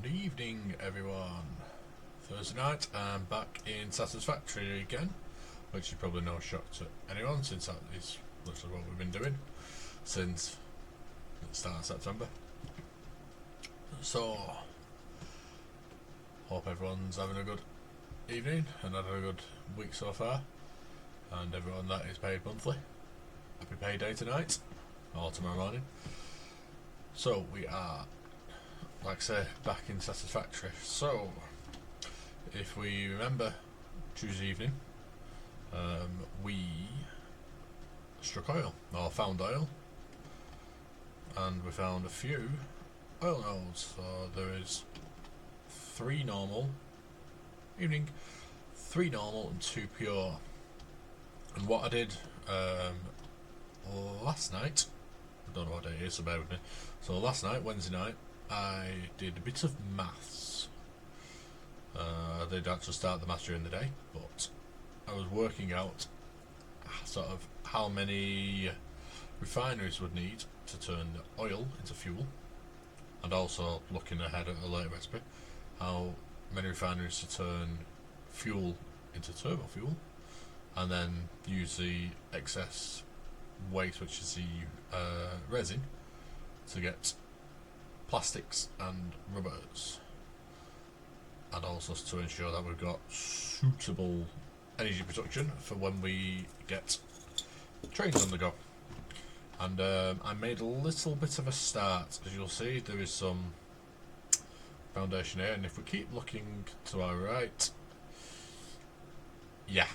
Good evening, everyone. Thursday night, I'm back in Satisfactory again, which is probably no shock to anyone since that is literally what we've been doing since the start of September. So, hope everyone's having a good evening and had a good week so far, and everyone that is paid monthly, happy payday tonight or tomorrow morning. So we are, like I say, back in Satisfactory. So, if we remember Tuesday evening, we struck oil, or found oil, and we found a few oil nodes. So there is 3 normal, evening, 3 normal and 2 pure. And what I did last night, I don't know what day it is, so bear with me. So last night, Wednesday night, I did a bit of maths. I did actually start the maths during the day, but I was working out sort of how many refineries would need to turn oil into fuel, and also looking ahead at a later recipe, how many refineries to turn fuel into turbo fuel, and then use the excess waste, which is the resin, to get plastics and rubbers, and also to ensure that we've got suitable energy production for when we get trains on the go. And I made a little bit of a start. As you'll see, there is some foundation here, and if we keep looking to our right, yeah,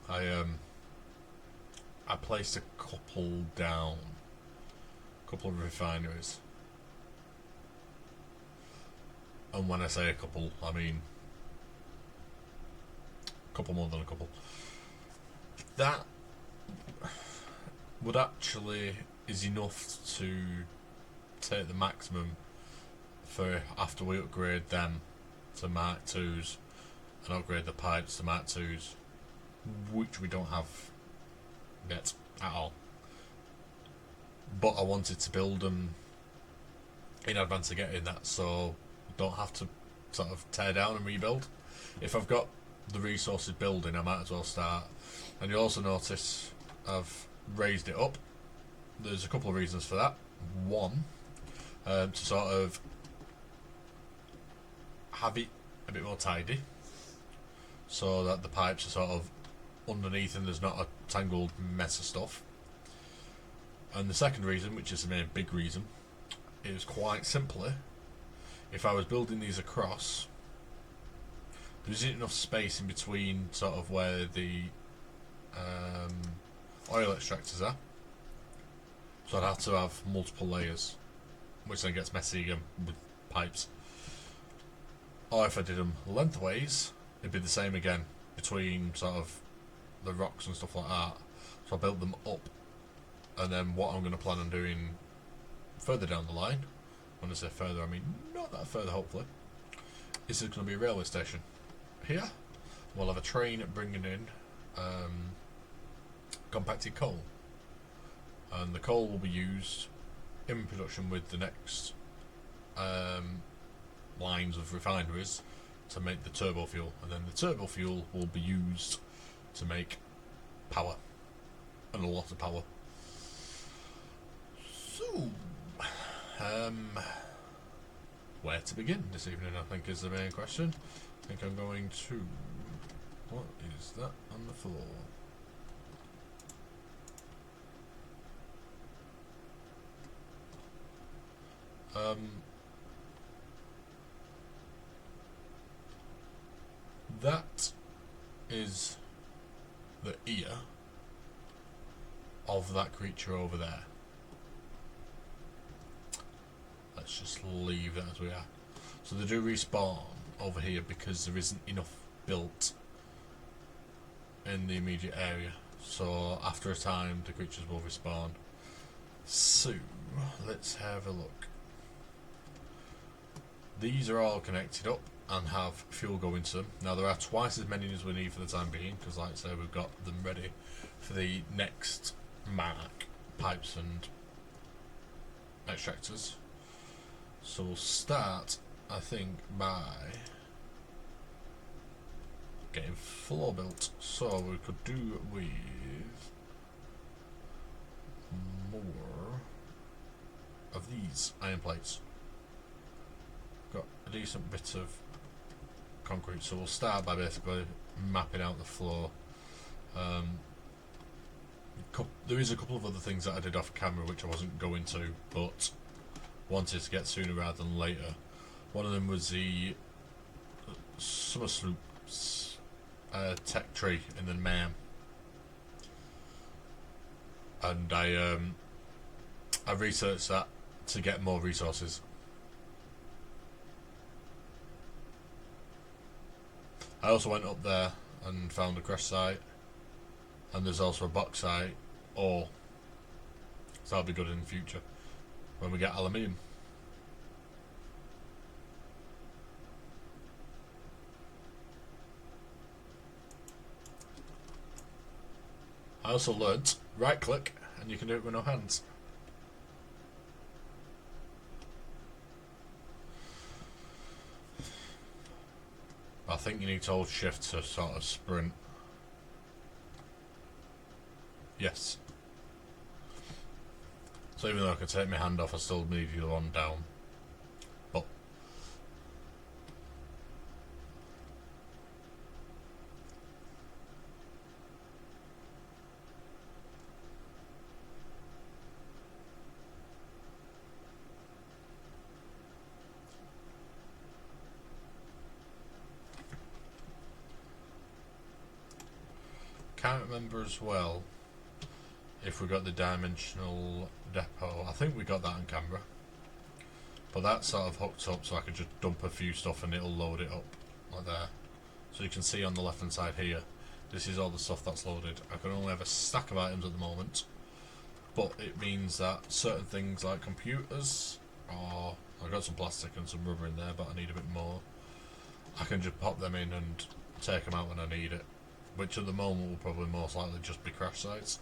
I placed a couple down, a couple of refineries. And when I say a couple, I mean a couple more than a couple. That would actually is enough to take the maximum for after we upgrade them to Mark 2s and upgrade the pipes to Mark 2s, which we don't have yet at all. But I wanted to build them in advance of getting that, so don't have to sort of tear down and rebuild. If I've got the resources building, I might as well start. And you'll also notice I've raised it up. There's a couple of reasons for that. One, to sort of have it a bit more tidy, so that the pipes are sort of underneath and there's not a tangled mess of stuff. And the second reason, which is the main big reason, is quite simply, if I was building these across, there isn't enough space in between sort of where the oil extractors are, so I'd have to have multiple layers, which then gets messy again with pipes. Or if I did them lengthways, it'd be the same again between sort of the rocks and stuff like that. So I built them up, and then what I'm going to plan on doing further down the line, when I say further I mean not that further hopefully, is there's going to be a railway station here. We'll have a train bringing in compacted coal, and the coal will be used in production with the next lines of refineries to make the turbo fuel, and then the turbo fuel will be used to make power, and a lot of power. So where to begin this evening, I think, is the main question. I think I'm going to... What is that on the floor? That is the ear of that creature over there. Let's just leave that as we are. So they do respawn over here because there isn't enough built in the immediate area. So after a time the creatures will respawn. So let's have a look. These are all connected up and have fuel going to them. Now there are twice as many as we need for the time being, because like I say, we've got them ready for the next mark pipes and extractors. So we'll start I think, by getting floor built. So we could do with more of these iron plates. Got a decent bit of concrete, so we'll start by basically mapping out the floor. There is a couple of other things that I did off camera which I wasn't going to, but wanted to get sooner rather than later. One of them was the summer sloops tech tree in the MAM, and I researched that to get more resources. I also went up there and found a crash site, and there's also a box site ore, so that'll be good in the future when we get aluminium. I also learnt right click and you can do it with no hands. I think you need to hold shift to sort of sprint. Yes. So even though I can take my hand off, I still need the other one down. But can't remember as well if we got the dimensional depot. I think we got that in camera, but that's sort of hooked up so I could just dump a few stuff and it'll load it up like there. So you can see on the left hand side here, this is all the stuff that's loaded. I can only have a stack of items at the moment, but it means that certain things like computers, or I've got some plastic and some rubber in there but I need a bit more, I can just pop them in and take them out when I need it, which at the moment will probably most likely just be crash sites.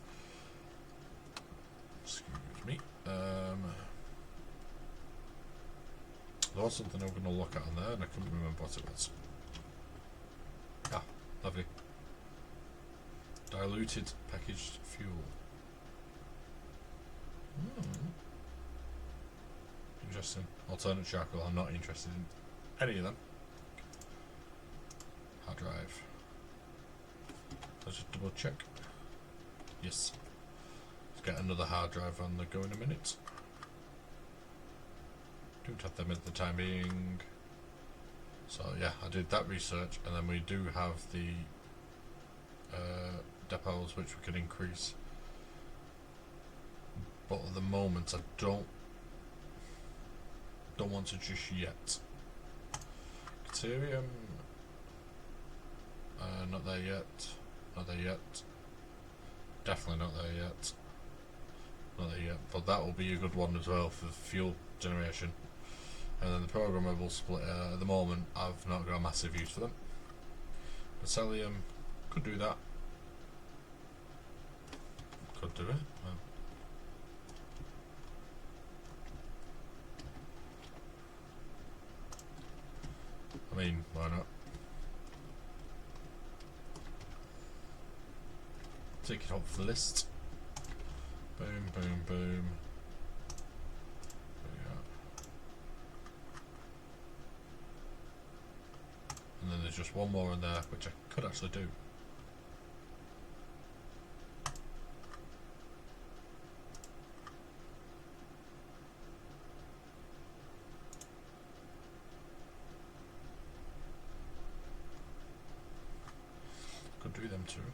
Excuse me. There was something I was going to look at on there and I couldn't remember what it was. Ah, lovely. Diluted packaged fuel. Interesting. Alternate charcoal, I'm not interested in any of them. Hard drive. Let's just double check. Yes. Let's get another hard drive on the go in a minute. Don't have them at the time being. So yeah, I did that research, and then we do have the depots which we can increase. But at the moment I don't want to just yet. Caterium, not there yet. Not there yet. Definitely not there yet. Not there yet. But that will be a good one as well for fuel generation. And then the programmable splitter, at the moment I've not got a massive use for them. Mycelium, could do that. Could do it. Well, I mean, why not? Take it off the list. Boom, boom, boom. There we go. And then there's just one more in there, which I could actually do. Could do them too.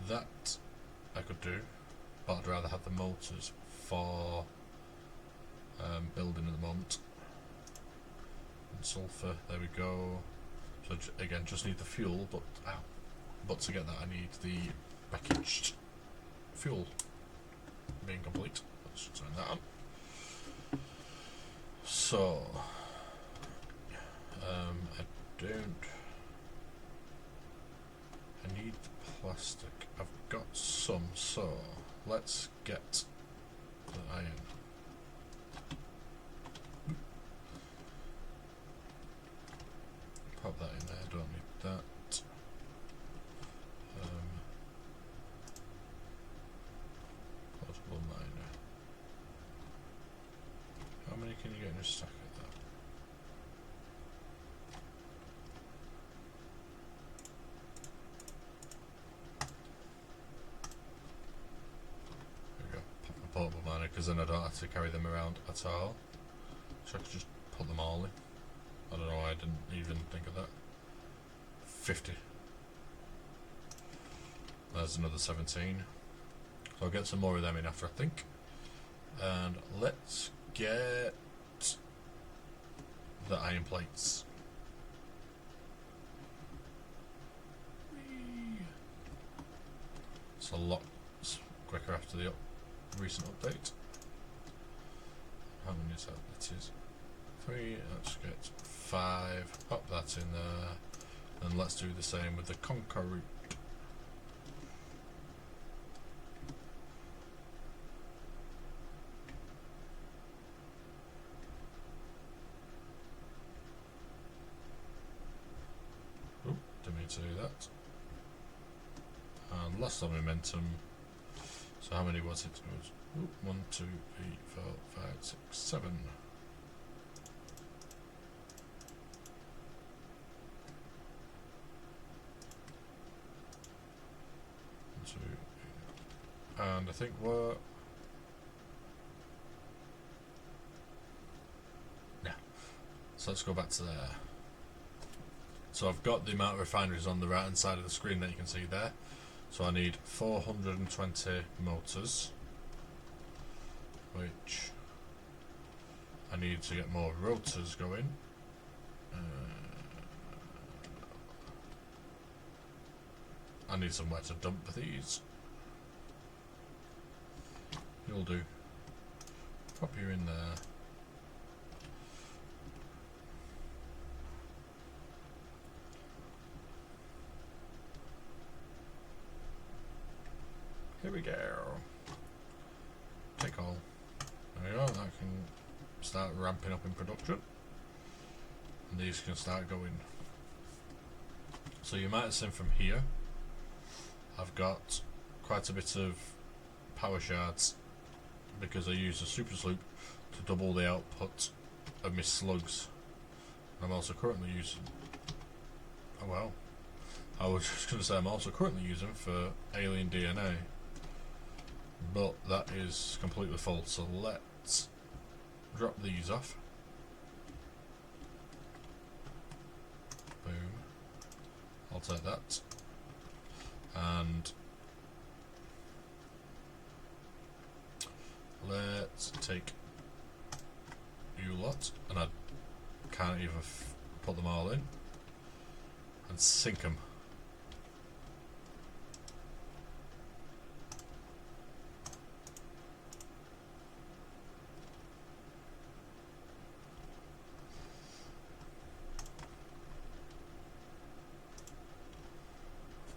That I could do, but I'd rather have the motors for building at the moment. And sulfur, there we go. So again, just need the fuel, but to get that I need the packaged fuel being complete. Let's turn that on. So I need the plastic. I've got some, so let's get the iron. because then I don't have to carry them around at all. So I could just put them all in. I don't know why I didn't even think of that. 50. There's another 17. So I'll get some more of them in after, I think. And let's get the iron plates. It's a lot quicker after the recent update. How many is that? It is 3. Let's get 5. Pop that in there. And let's do the same with the concrete. Oop, didn't mean to do that. And lost some momentum. So how many was it? It was 1, 2, 3, 4, 5, 6, 7. And I think we're... Yeah. So let's go back to there. So I've got the amount of refineries on the right hand side of the screen that you can see there. So I need 420 motors, which I need to get more rotors going. I need somewhere to dump these. You'll do. Pop you in there. Here we go. Take all. There we go. That can start ramping up in production. And these can start going. So you might have seen from here, I've got quite a bit of power shards because I use a super sloop to double the output of my slugs. I'm also currently using... Oh wow. I was just going to say I'm also currently using for alien DNA. But that is completely full, so let's drop these off. Boom. I'll take that. And let's take you lot, and I can't even put them all in, and sink them.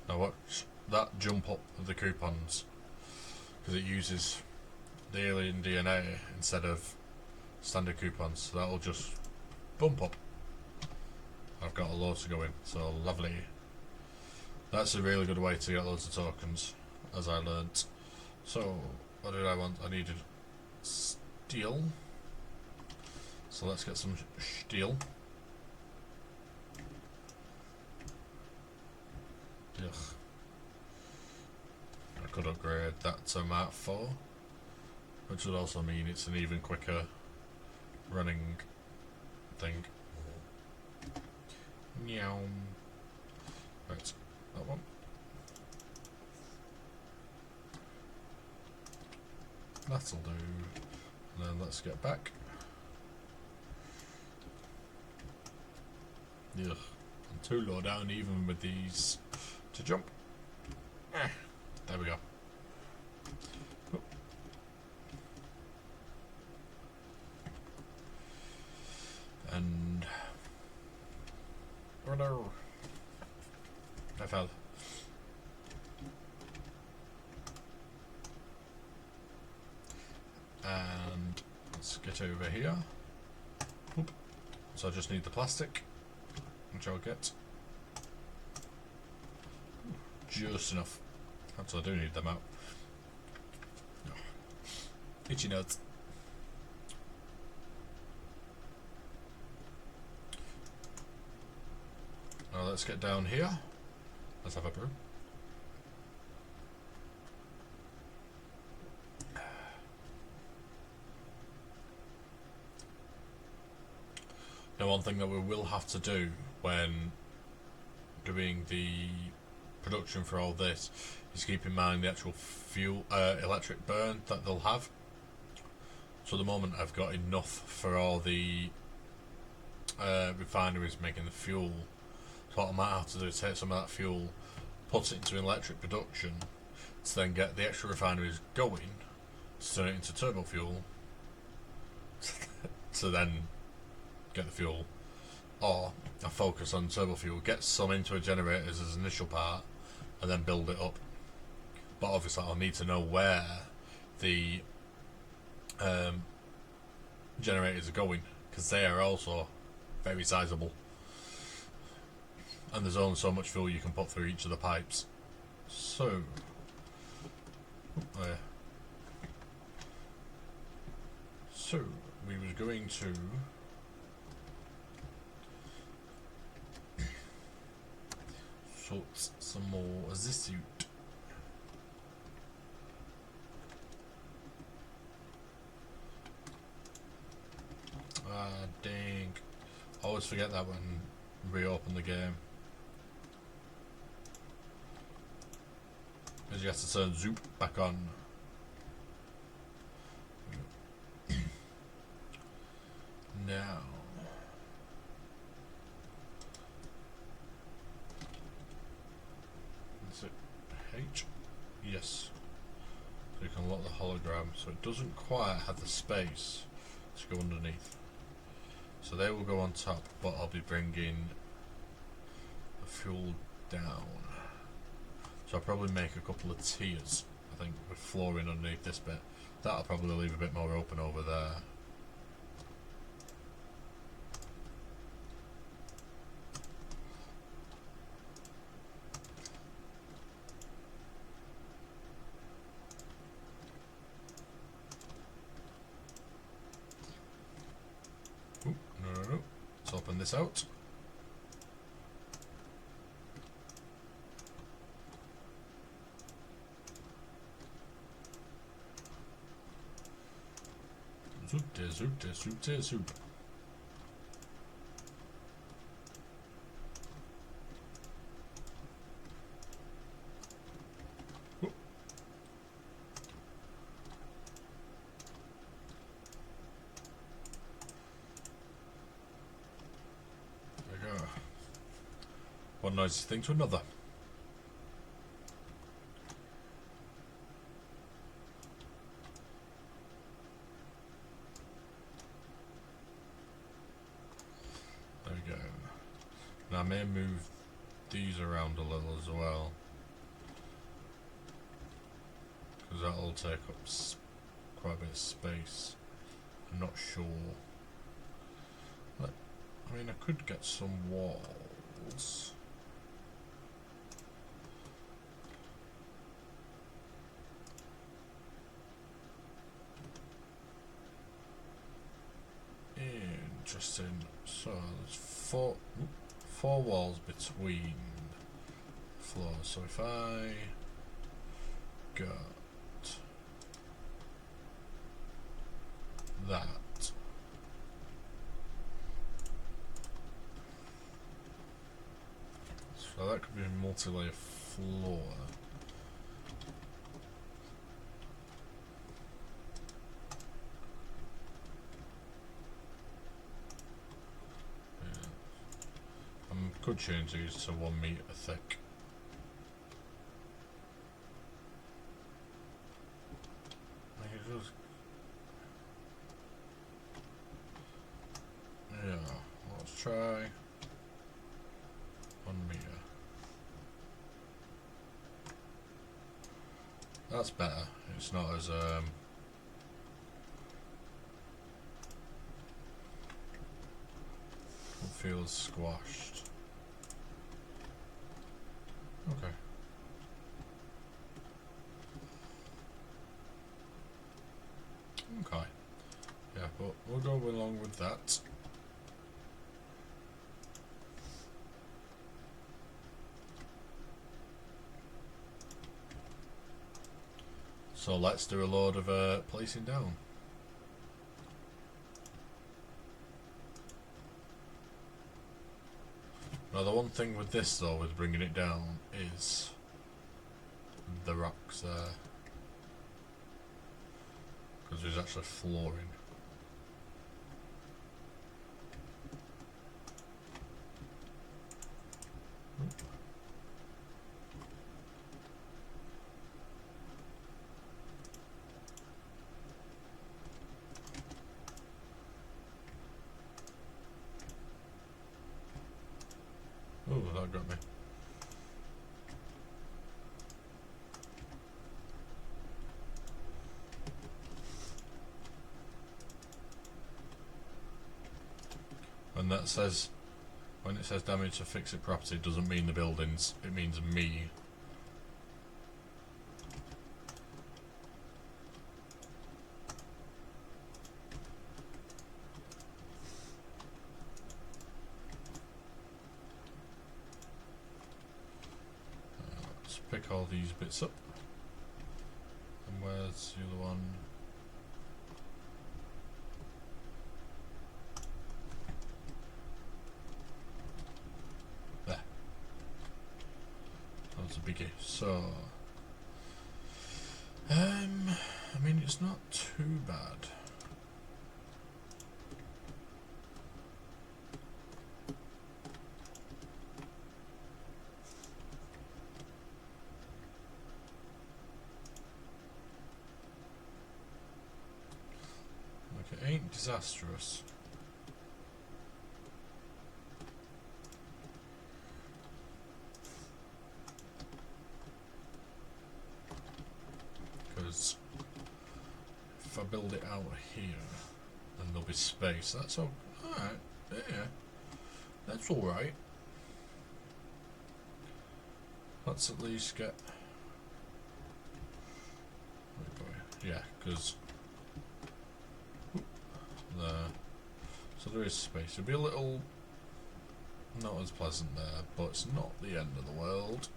Now watch that jump up of the coupons, because it uses the alien DNA instead of standard coupons, so that'll just bump up. I've got a load to go in, so lovely. That's a really good way to get loads of tokens, as I learnt. So what did I want? I needed steel, so let's get some steel. Ugh. I could upgrade that to Mark 4, which would also mean it's an even quicker running thing. Meow. Right, that one. That'll do. And then let's get back. Ugh. I'm too low down even with these to jump. There we go. Oh. And oh no, I fell. And let's get over here. Oop. So I just need the plastic, which I'll get. Just enough. So I do need them out. Oh. Itchy nuts. Now let's get down here. Let's have a brew. one thing that we will have to do when doing the production for all this is keep in mind the actual fuel, electric burn that they'll have. So at the moment I've got enough for all the refineries making the fuel. So what I might have to do is take some of that fuel, put it into electric production, to then get the extra refineries going, to turn it into turbo fuel, to then get the fuel. Or I focus on turbo fuel, get some into a generator as an initial part, and then build it up. But obviously I'll need to know where the generators are going, because they are also very sizable, and there's only so much fuel you can put through each of the pipes. So so we was going to sort some more of this out. Dang. I always forget that when we reopen the game. Because you have to turn Zoop back on. Now. Is it H? Yes. So you can lock the hologram. So it doesn't quite have the space to go underneath. So they will go on top, but I'll be bringing the fuel down. So I'll probably make a couple of tiers, I think, with flooring underneath this bit. That'll probably leave a bit more open over there. Ooh, no. Let's open this out. Soup. Oh. There we go. One noisy thing to another. Now I may move these around a little as well, because that'll take up quite a bit of space. I'm not sure. I mean, I could get some walls. Interesting. So there's four walls between floors. So if I got that, so that could be a multi-layer floor. Could change these to 1 meter thick. Yeah, let's try 1 meter. That's better. It's not as it feels squashed. Okay. Okay. Yeah, but we'll go along with that. So let's do a load of placing down. Now the one thing with this though, with bringing it down, is the rocks there. Because there's actually flooring. Oh, that got me. And that says, when it says damage to fixed property, it doesn't mean the buildings, it means me. Let's pick all these bits up. And where's the other one? A biggie. So, I mean, it's not too bad. Like, it ain't disastrous. If I build it out here, then there'll be space. That's all. Alright, yeah, that's alright. Let's at least get. Yeah, because there. So there is space. It'll be a little not as pleasant there, but it's not the end of the world.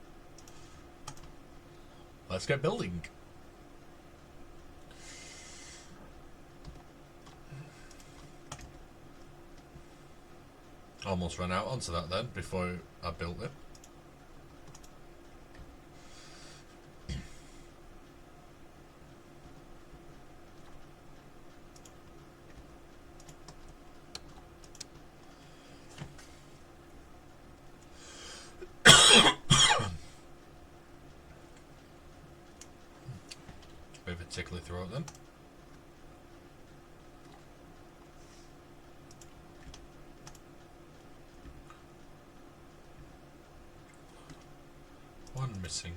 Let's get building. Almost ran out onto that then before I built it. Bit of a tickly throat then. One missing.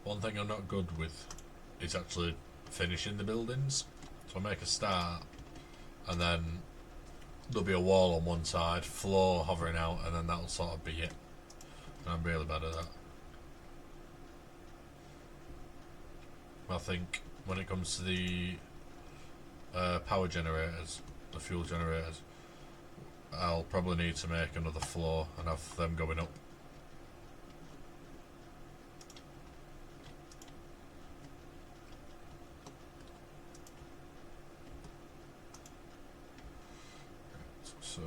One thing I'm not good with is actually finishing the buildings. So I make a start and then there'll be a wall on one side, floor hovering out, and then that'll sort of be it. And I'm really bad at that. I think when it comes to the power generators, the fuel generators, I'll probably need to make another floor and have them going up. So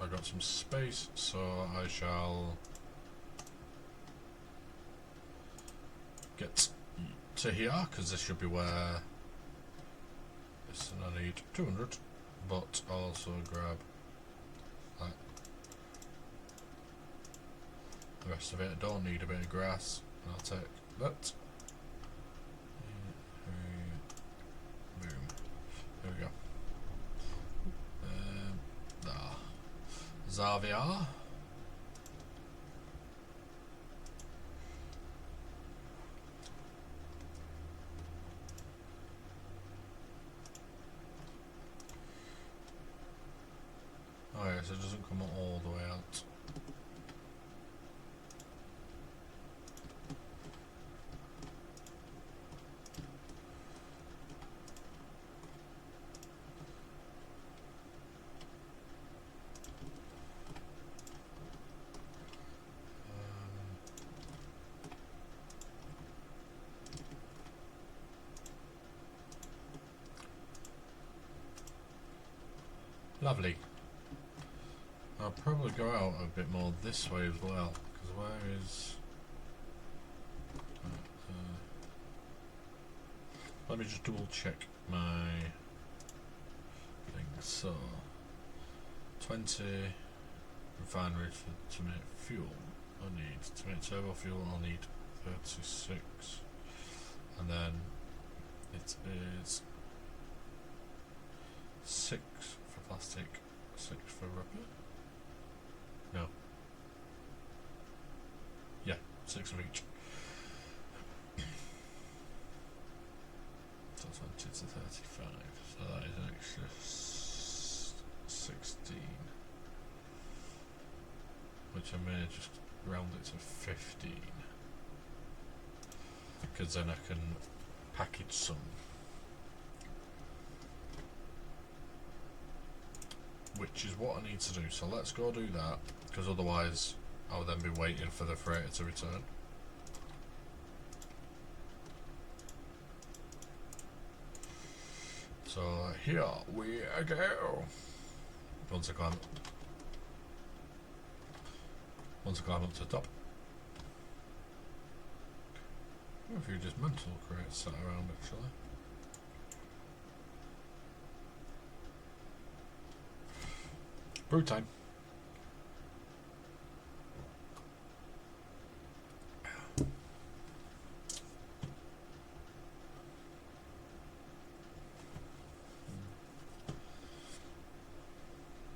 I got some space, so I shall get to here, because this should be where this, and I need 200, but I'll also grab that. The rest of it, I don't need a bit of grass, I'll take that. Boom. There we go. Xavier. Oh yeah, so it doesn't come all the way out. Lovely. I'll probably go out a bit more this way as well, because where is... let me just double check my thing. So, 20 refineries to make fuel. I need to make turbo fuel. I'll need 36, and then it is 6 for plastic, 6 for rubber. No. Yeah, 6 of each. So 20 to 35. So that is an extra 16. Which I may just round it to 15. Because then I can package some. Which is what I need to do. So let's go do that. Because otherwise I'll then be waiting for the freighter to return. So here we go. Once I climb up to the top. A few just mental crates sat around actually. Brew time.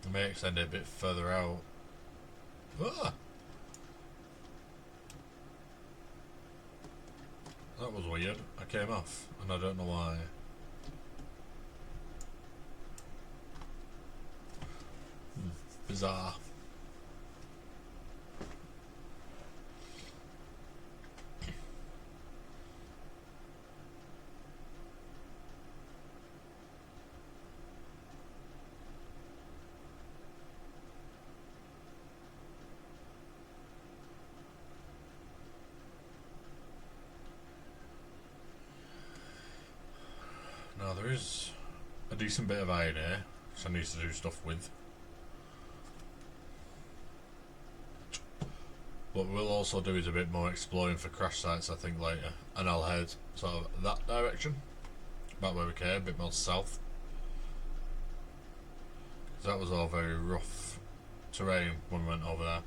I may extend it a bit further out. Ah! That was weird. I came off, and I don't know why. Bizarre. Now there is a decent bit of iron here, which I need to do stuff with. What we'll also do is a bit more exploring for crash sites, I think, later. And I'll head sort of that direction, about where we came, a bit more south. Because that was all very rough terrain when we went over there.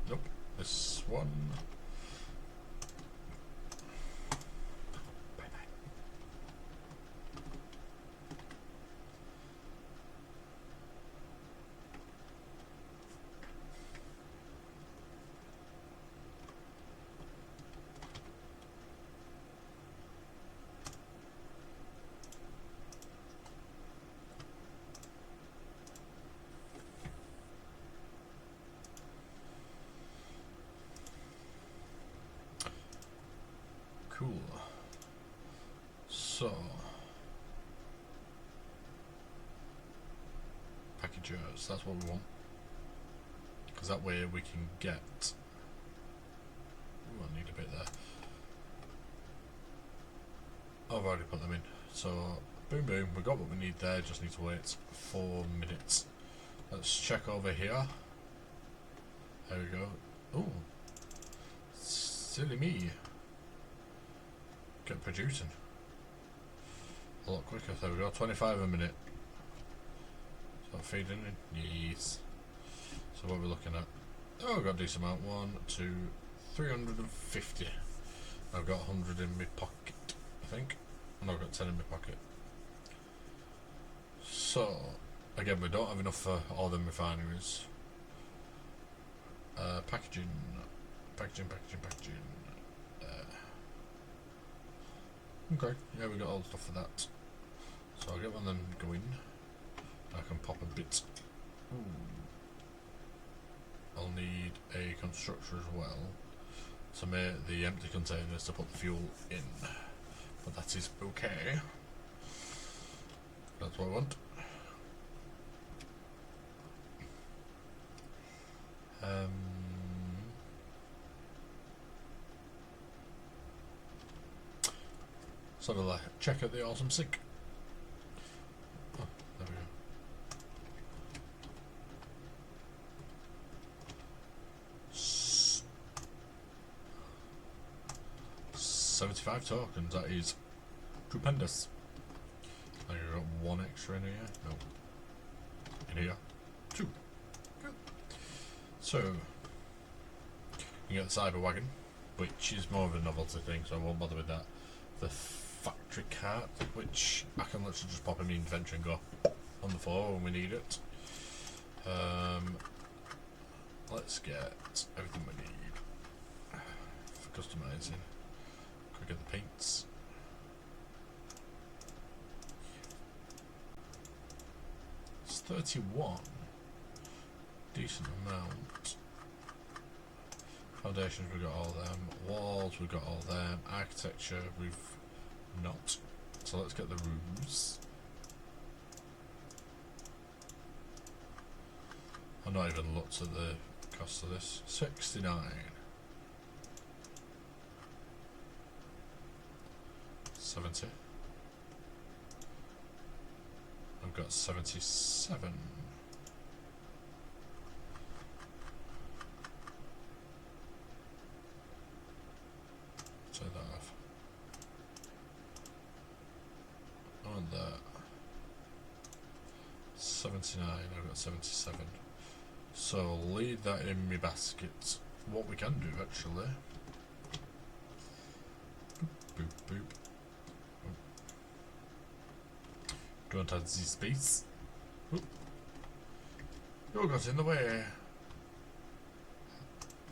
Nope, this one. Bye bye. Cool. So, packagers, that's what we want. Because that way we can get... Ooh, I need a bit there. I've already put them in. So, boom boom, we got what we need there, just need to wait 4 minutes. Let's check over here. There we go. Ooh. Silly me. Get producing a lot quicker. There we go, 25 a minute. Is that feeding in? Yes. So what are we looking at? Oh, I've got a decent amount. 1, 2, 350. I've got 100 in my pocket, I think. And I've got 10 in my pocket. So, again, we don't have enough for all them refineries. Packaging. Okay, yeah, we got all the stuff for that. So I'll get one of them going. I can pop a bit. Ooh. I'll need a constructor as well to make the empty containers to put the fuel in. But that is okay. That's what I want. So we'll check out the awesome sink. Oh, there we go. 75 tokens, that is stupendous. Now you've got one extra in here? No. In here? Two. Good. So, you get the cyber wagon, which is more of a novelty thing, so I won't bother with that. The factory cart, which I can literally just pop in the inventory and go on the floor when we need it. Let's get everything we need for customizing. Could get the paints. It's 31. Decent amount. Foundations, we've got all them. Walls, we've got all them. Architecture, we've not. So let's get the rooms. I've not even looked at the cost of this. 69. I've got 77. Take that off. On that. 79, I've got 77. So leave that in my basket. What we can do actually. Boop, boop, boop. Don't have the space. Oop. You got in the way.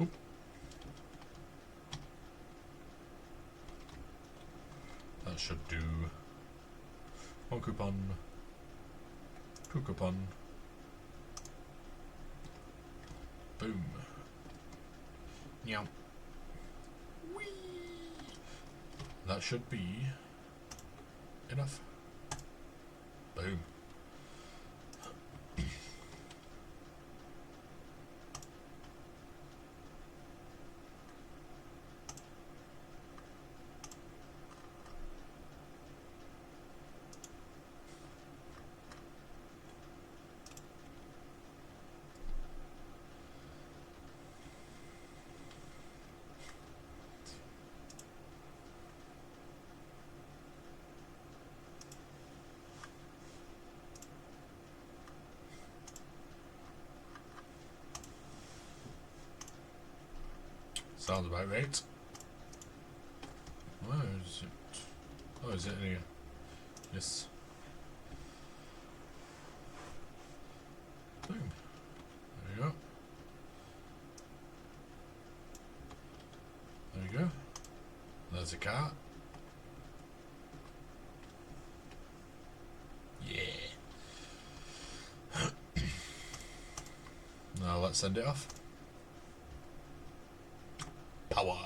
Oop. That should do. One coupon. Two coupon. Boom. Meow. Whee! That should be enough. Boom. Sounds about right. Where is it? Oh, is it in here? Yes. Boom. There you go. There you go. There's a cat. Yeah. Now let's send it off. Power.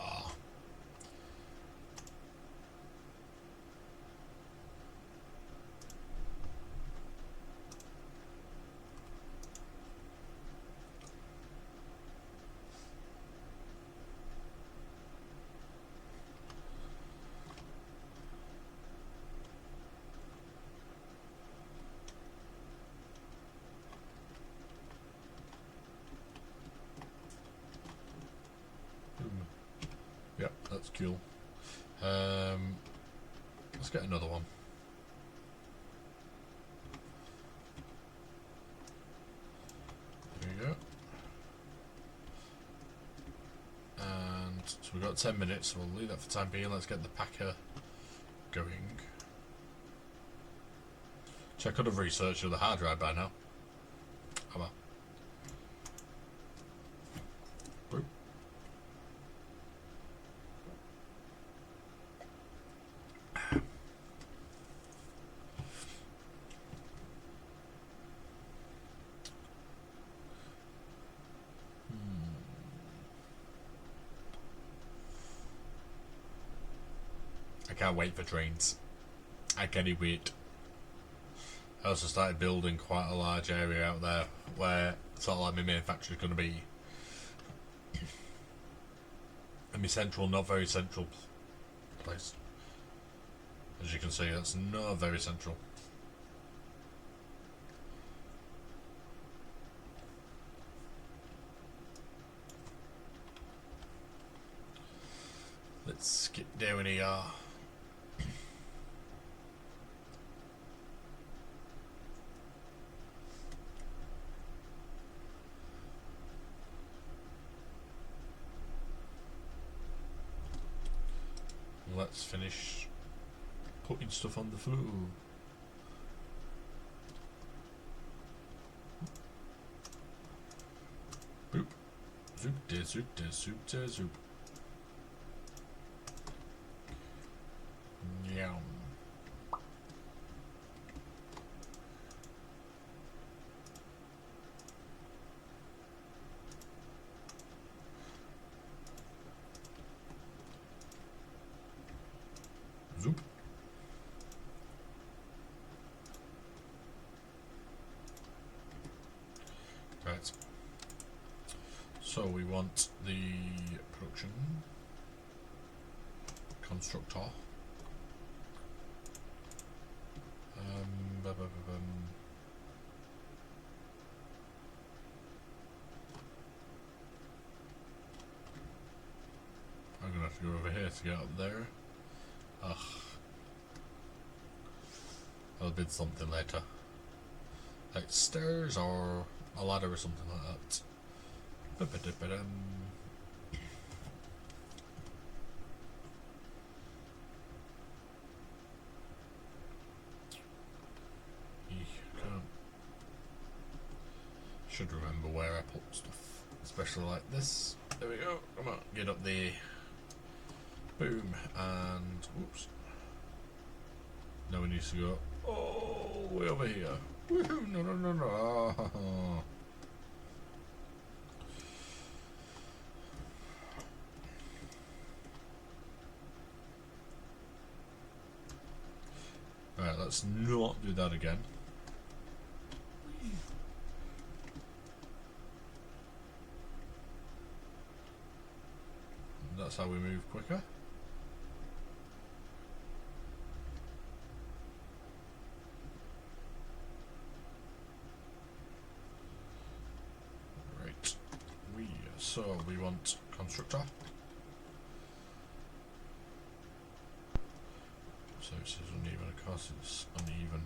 Yep, that's cool. Let's get another one. There you go. And so we've got 10 minutes, so we'll leave that for the time being. Let's get the packer going. Which I could have researched the hard drive by now. Oh well. Boop. I can't wait for trains. I can't wait. I also started building quite a large area out there where sort of like my main factory is going to be. And my central, not very central place. As you can see, that's not very central. Let's get down here. Let's finish putting stuff on the floor. Boop. Zoop de zoop de zoop de zoop. Yum. Zoop. Right. So we want the production constructor. I'm gonna have to go over here to get up there. Ugh. I'll build something later. Like stairs or a ladder or something like that. Should remember where I put stuff, especially like this. There we go. Come on, get up there. Boom, and whoops. Now we need to go all the way over here. Woohoo! No, no, no, no. Right, let's not do that again. That's how we move quicker. Right. So we want constructor. So it says uneven, of course it's uneven.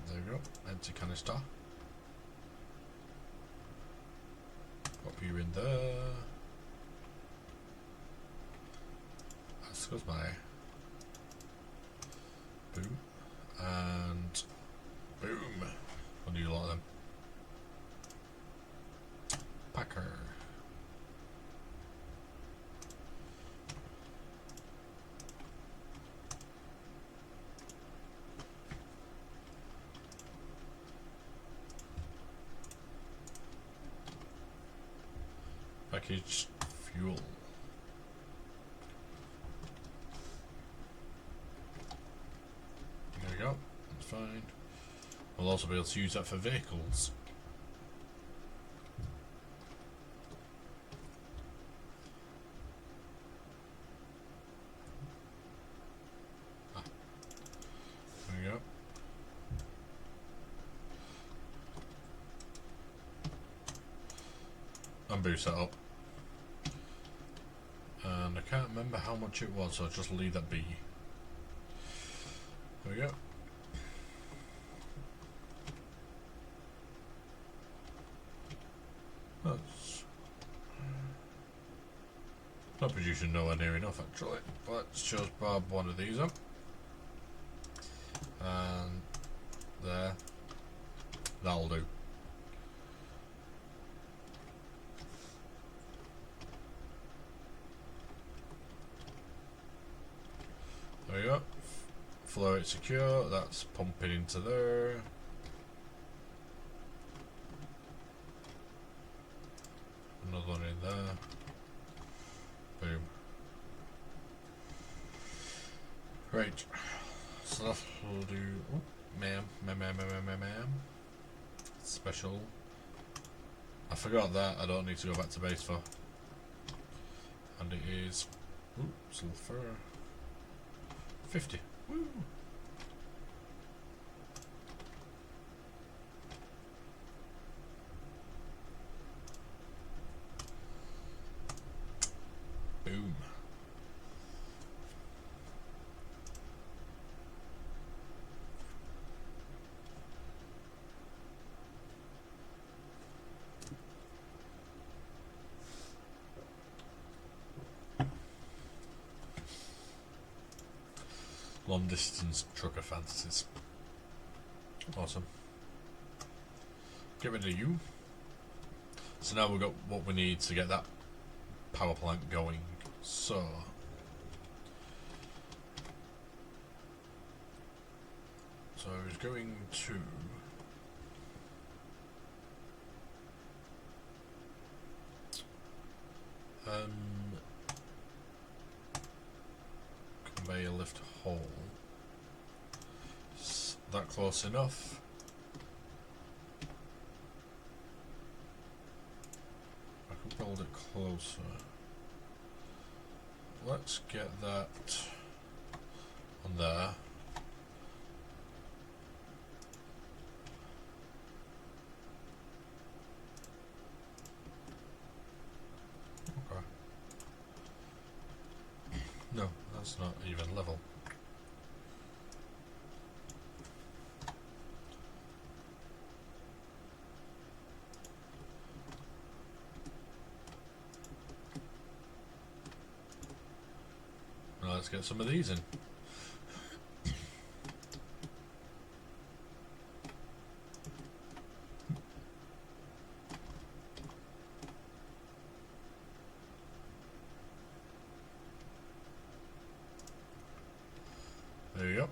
There we go. Empty canister. Pop you in there. That's goes my boom and boom. I'll do a lot of them. Packer. Packaged fuel. There we go, that's fine. We'll also be able to use that for vehicles. There we go. And boost that up. And I can't remember how much it was, so I'll just leave that be. There we go. That's not producing nowhere near enough actually. Let's just bob one of these up. And there. That'll do. There we go. Flow it secure, that's pumping into there. Another one in there. Boom. Right. So that will do. Oh, ma'am. Special. I forgot that. I don't need to go back to base for. And it is. Ooh, sulfur. 50. Woo! Boom. Long distance trucker fantasies. Awesome. Get rid of you. So now we've got what we need to get that power plant going. So I was going to conveyor lift hole. Is that close enough? I can build it closer. Let's get that on there. Okay. No, that's not even level. Now let's get some of these in. There you go.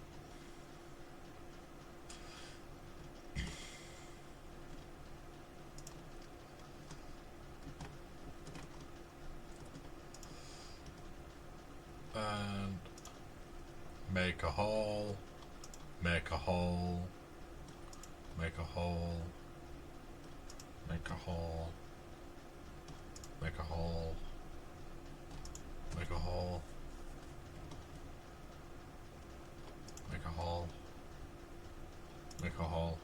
And make a hole, make a hole, make a hole, make a hole, make a hole, make a hole, make a hole, make a hole,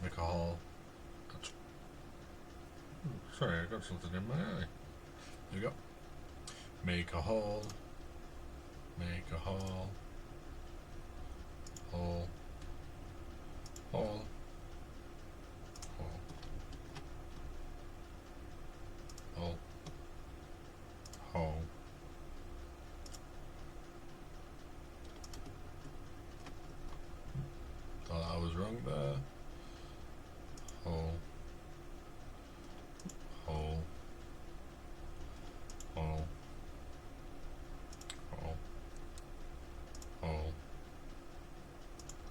make a hole. Sorry, I got something in my eye. There you go. Make a hole, make a hole, hole, hole, hole, hole, hole. Thought I was wrong there. Hole, hole, hole, hole, hole,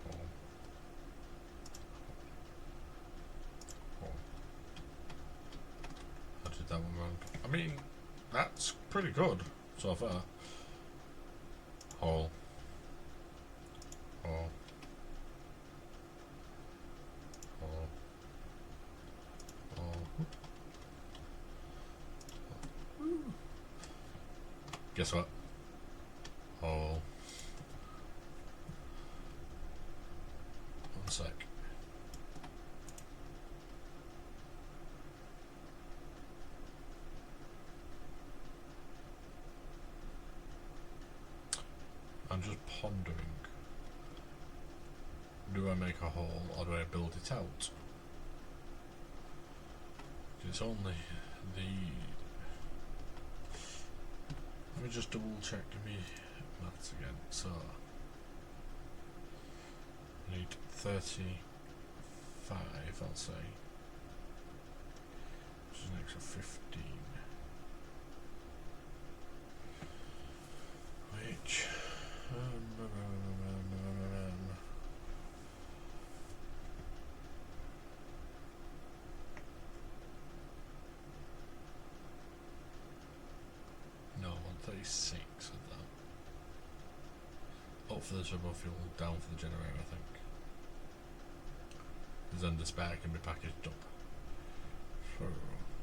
hole, hole. I did that one wrong. I mean, that's pretty good so far. Hole, hole, hole, hole. Guess what? Hole. One sec. I'm just pondering. Do I make a hole or do I build it out? It's only the... Let me just double check me maths again. So I need 35, I'll say, which is an extra 15. Which no, 136 of that. up for the turbo fuel, down for the generator, I think. Because then the spare can be packaged up. So,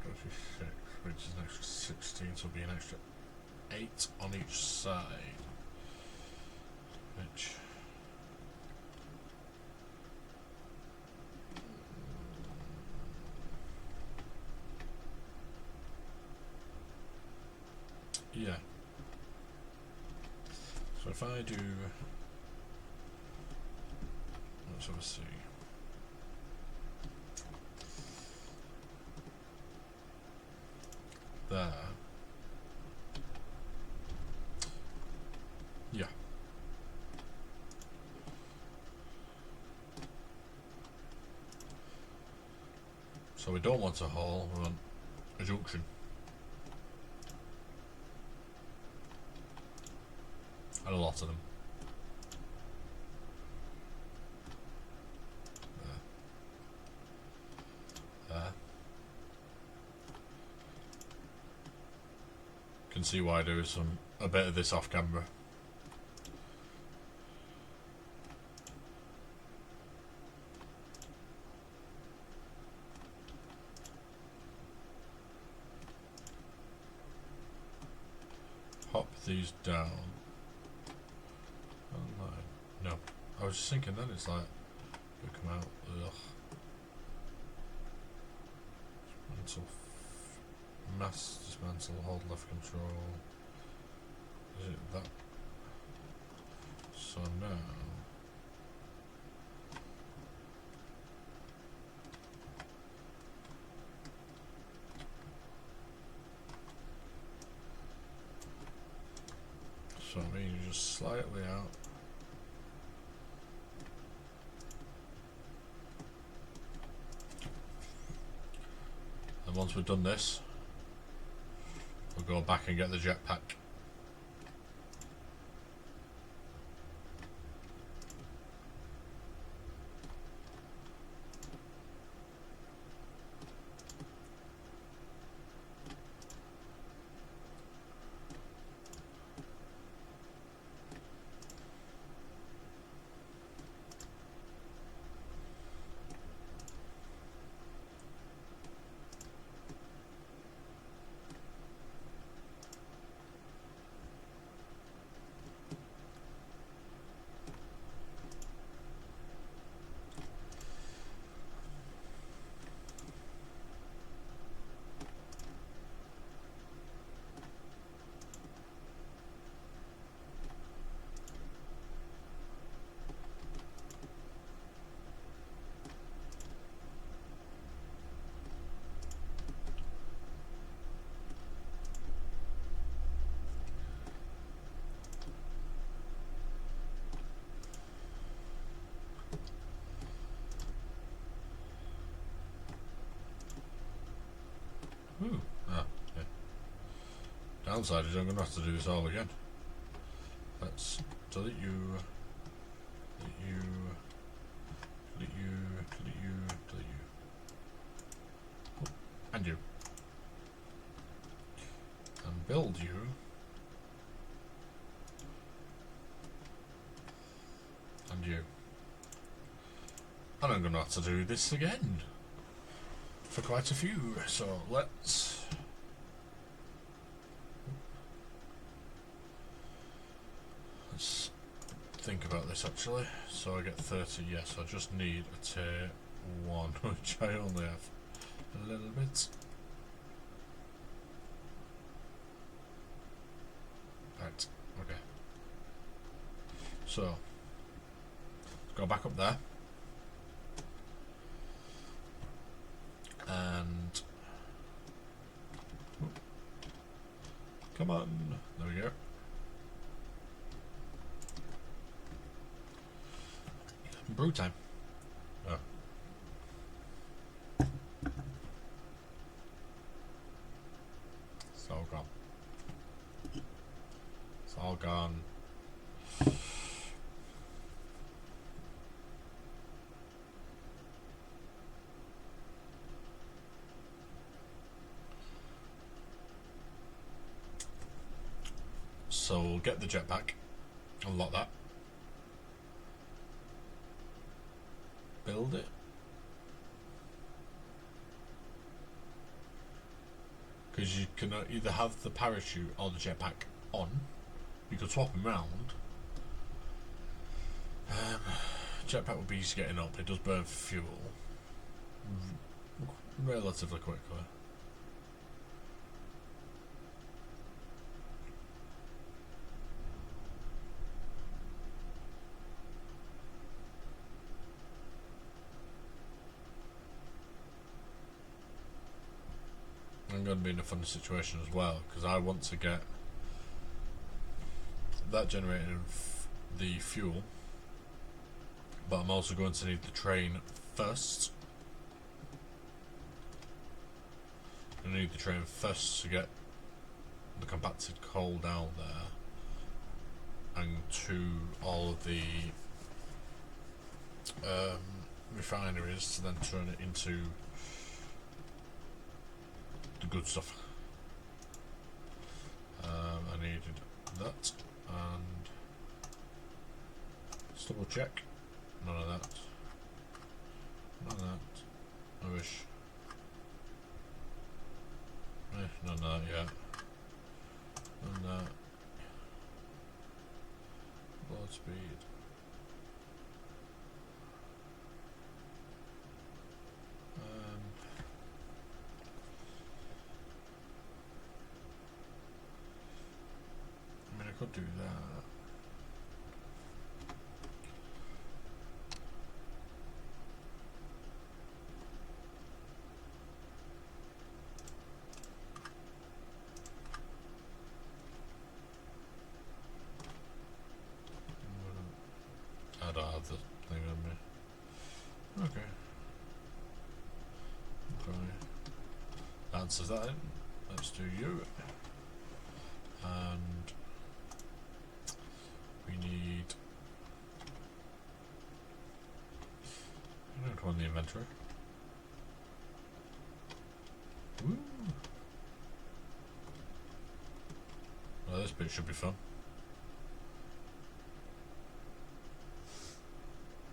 36, which is an extra 16, so it'll be an extra 8 on each side. Which... yeah. So if I do... let's have a see. There. Yeah. So we don't want a hall, we want a junction. And a lot of them. There. Can see why there is a bit of this off camera. Hop these down. No, I was just thinking then it's like we come out. Ugh. Dismantle, mass dismantle, hold left control. Is it that? So now. So I mean just slightly out. And once we've done this, we'll go back and get the jetpack. Ooh, yeah. Downside is I'm going to have to do this all again. Let's delete you, delete you, delete you, delete you, delete you. Oh, and you. And build you. And you. And I'm going to have to do this again. For quite a few, so let's think about this actually. So I get 30, yes, I just need a tier 1, which I only have a little bit. Right, okay. So, let's go back up there. And come on, there we go. Brew time. Oh. It's all gone. It's all gone. So we'll get the jetpack, unlock that, build it. Because you can either have the parachute or the jetpack on. You could swap them round. Jetpack would be easy getting up. It does burn fuel relatively quickly. I'm going to be in a funny situation as well because I want to get that generating the fuel, but I'm also going to need the train first. I need the train first to get the compacted coal down there and to all of the refineries to then turn it into the good stuff. I needed that, and let's double check. None of that. None of that. I wish. None of that yet. None of that. Load speed. I mean, I could do that. I don't have the thing on me. Okay. Answers that in. Let's do you. And we need. I'm going to go on the inventory. Woo! Well, this bit should be fun.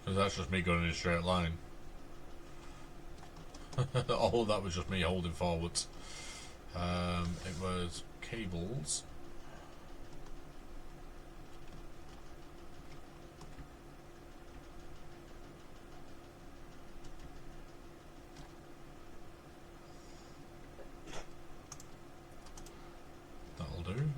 Because that's just me going in a straight line. All of that was just me holding forwards. It was cables. That'll do.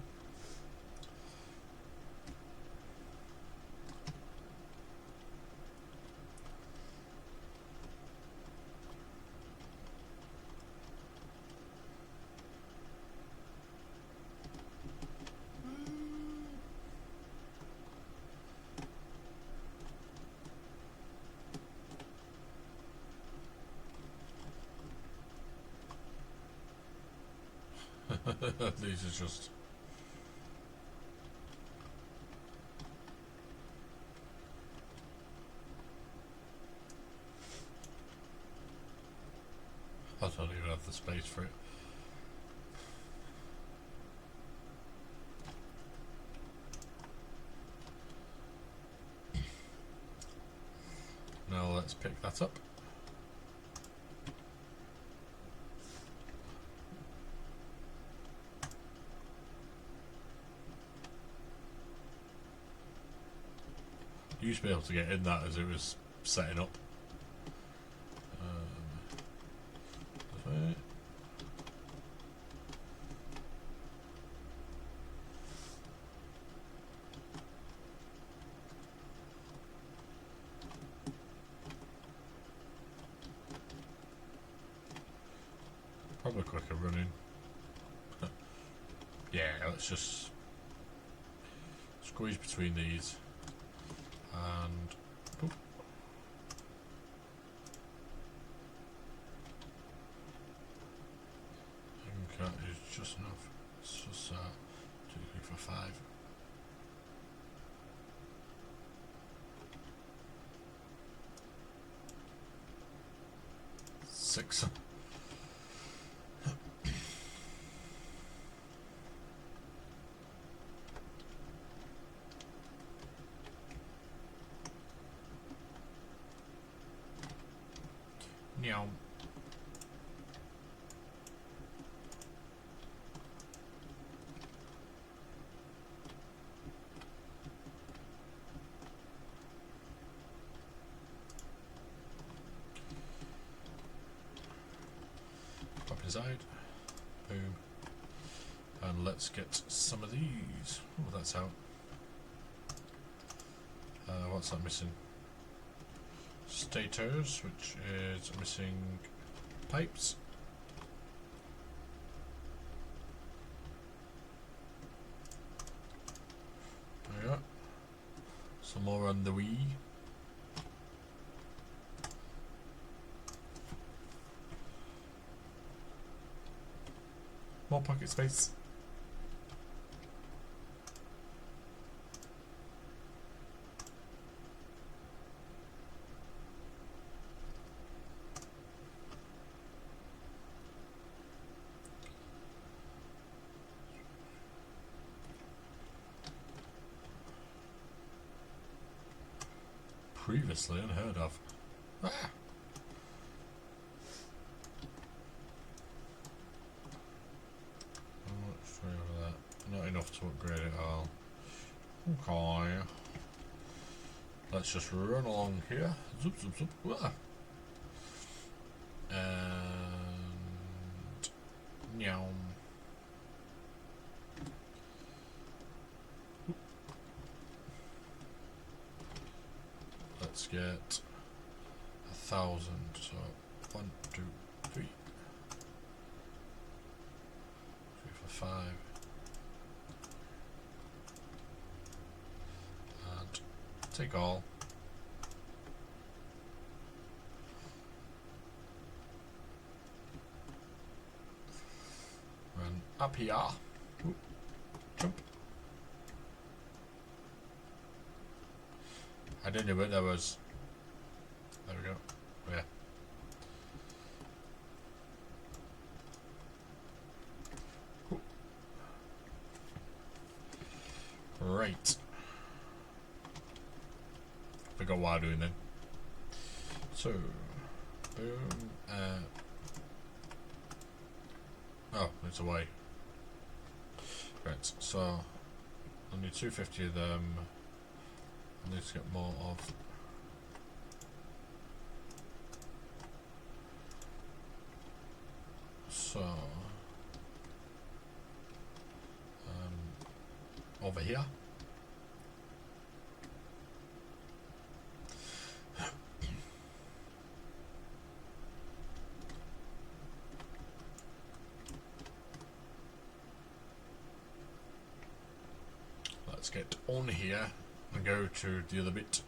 These are just. I don't even have the space for it. Now let's pick that up. You used to be able to get in that as it was setting up. Probably quicker running. Yeah, let's just squeeze between these and boop. I think that is just enough. It's just 2, 3, 4, 5. 6. Meow. Pop inside. Boom. And let's get some of these. Oh, that's out. What's that missing? Stators, which is missing pipes. There we go. Some more on the Wii. More pocket space. Previously unheard of. Ah. Not enough to upgrade it all. Okay. Let's just run along here. Zoop, zoop, zoop. Ah. And... Meow. Let's get 1,000. So 1, 2, 3, 3 for 5, and take all. Run up here. Ooh. Jump. I didn't know what that was. There we go. Oh, yeah. Cool. Right. Forgot what I'm doing then. So, boom. Oh, it's away. Right. So, I need 250 of them. I need to get more of. So, over here. Let's get on here and go to the other bit.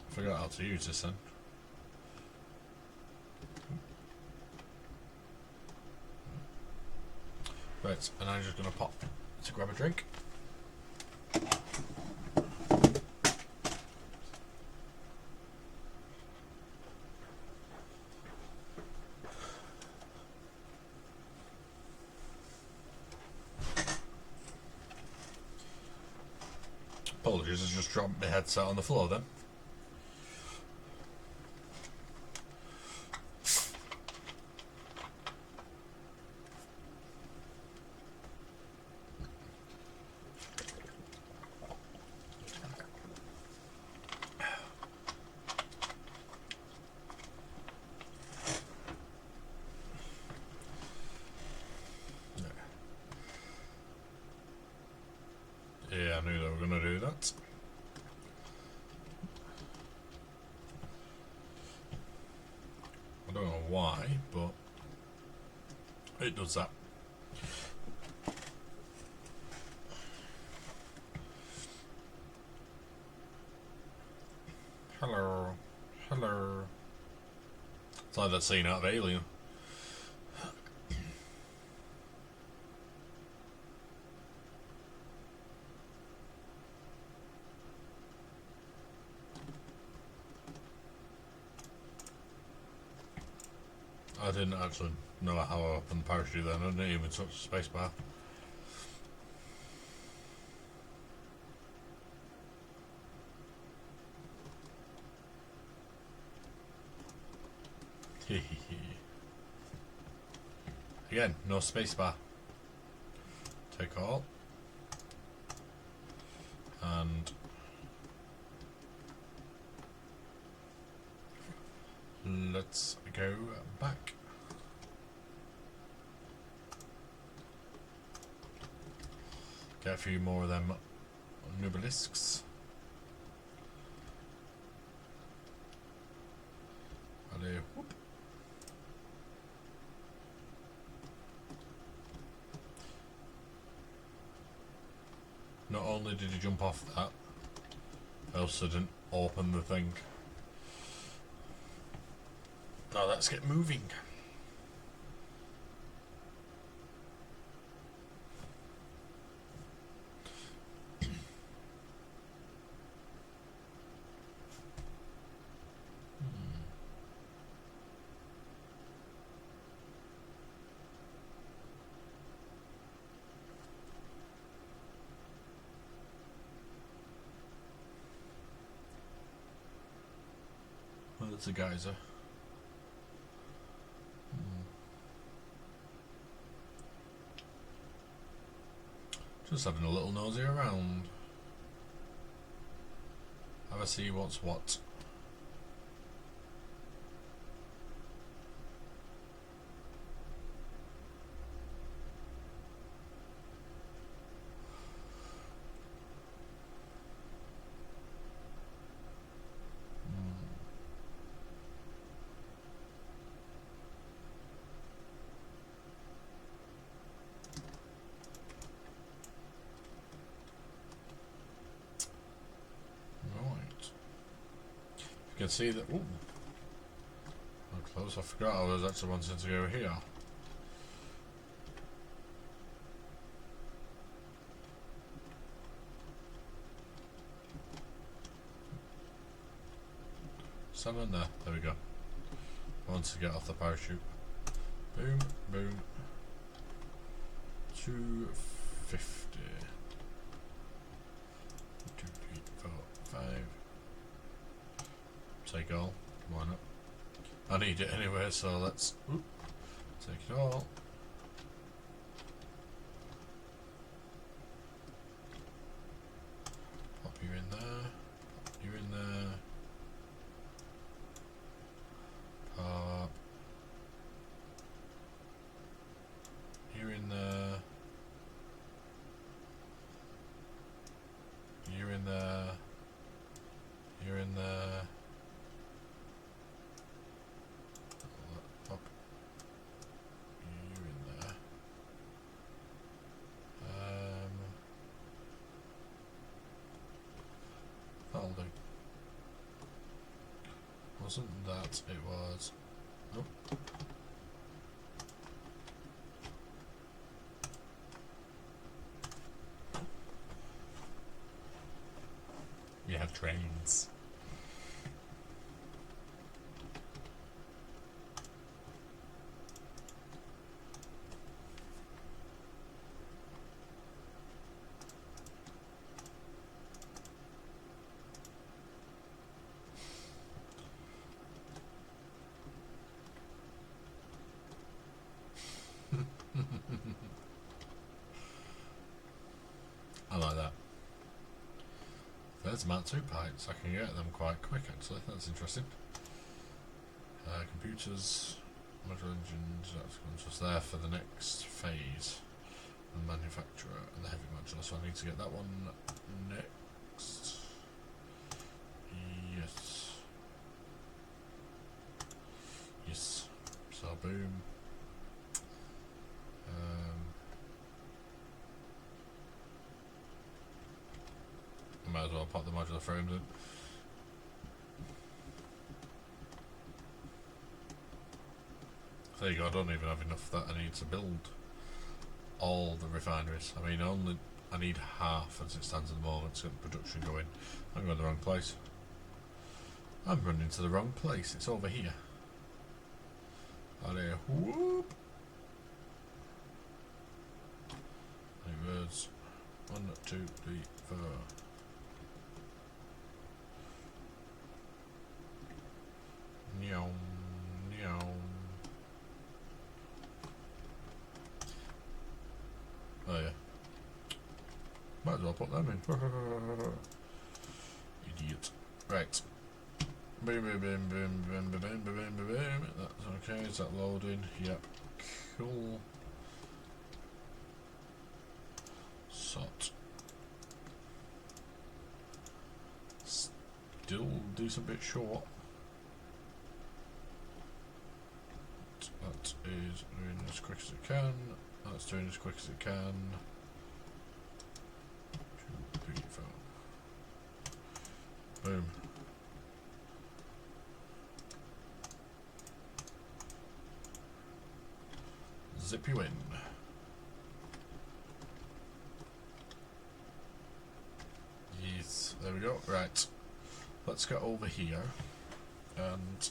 Forgot how to use this then. Right, and I'm just going to pop to grab a drink. Apologies, I just dropped my headset on the floor then. Yeah, I knew they were going to do that. I don't know why, but it does that. Hello. Hello. It's like that scene out of Alien. I didn't actually know how I opened the parachute then. I didn't even touch the spacebar. Again, no spacebar. Take all. And let's go back. Get a few more of them nubelisks. Allez, whoop. Not only did he jump off that, I also didn't open the thing. Now let's get moving. Well, it's a geyser. Just having a little nosy around. Have a see what's what. You can see that. Ooh, how close! I forgot I was actually wanting to go here. Someone there. There we go. I want to get off the parachute. Boom, boom. 250. 2, 3, 4, 5. Take all. Why not? I need it anyway, so let's take it all. Pop you in there. Pop you in there. Pop you in there. You in there. You're in there. Pop you in there. That'll do. Wasn't that? It was. Nope. We have trains. I like that. There's Mark 2 pipes. I can get them quite quick actually. That's interesting. Computers, modular engines, that's just there for the next phase. The manufacturer and the heavy modular. So I need to get that one next. Yes. Yes. So boom. Might as well pop the modular frames in. There you go, I don't even have enough that I need to build all the refineries. I mean, I need half as it stands at the moment to get the production going. I'm going to the wrong place. I'm running to the wrong place, it's over here. Allez, whoop! It was 1, 2, 3, 4. Meow, meow. Oh yeah. Might as well put them in. Idiot. Right. Boom, boom, boom, boom, boom, boom, boom, boom, boom, boom. That's okay. Is that loading? Yep. Cool. Sot. Still decent bit short. That is doing as quick as it can. That's doing as quick as it can. 2, 3, 4. Boom. Zip you in. Yes, there we go. Right. Let's get over here and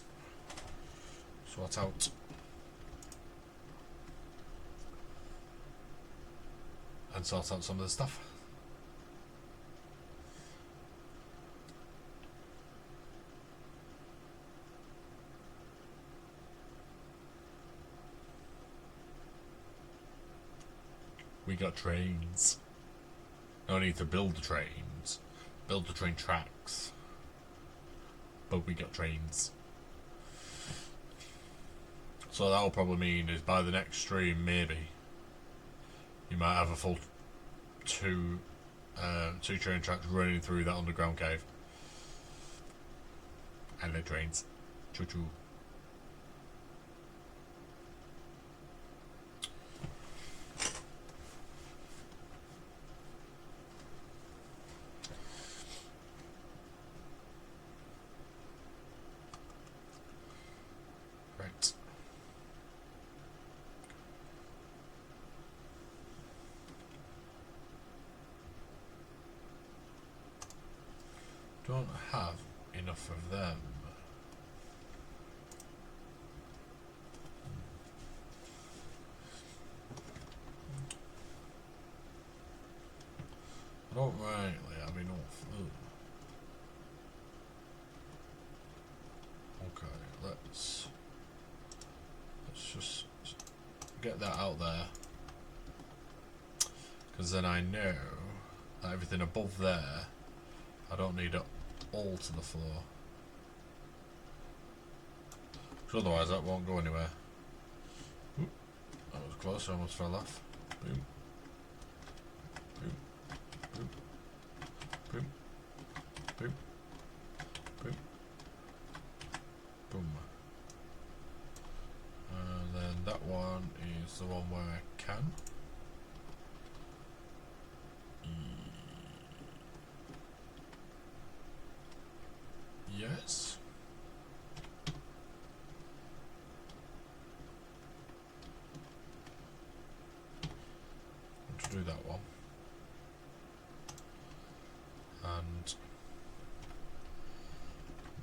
sort out some of the stuff. We got trains. No need to build the trains. Build the train tracks. But we got trains. So that'll probably mean is by the next stream, maybe, you might have a full two train tracks running through that underground cave. And the trains. Choo choo. Right. Don't have enough of them. I don't really have enough. Ugh. Okay, let's just get that out there, because then I know that everything above there, I don't need it all to the floor. Because otherwise that won't go anywhere. Oop, that was close, I almost fell off. Boom. Boom. Boom. Boom. Boom. Boom. Boom. And then that one is the one where I can. Yes. To do that one. And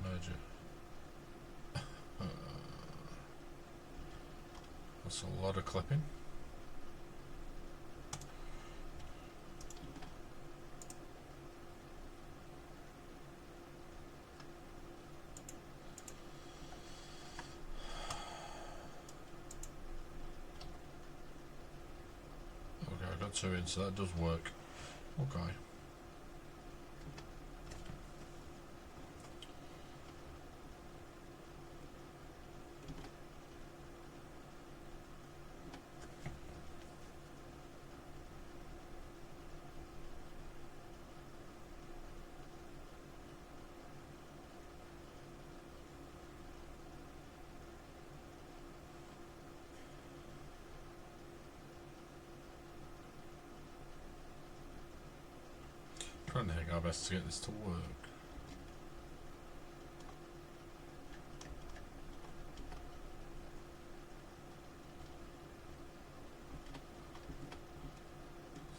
merge it. That's a lot of clipping. Okay, I got 2 in, so that does work. Okay. Trying to think how best to get this to work.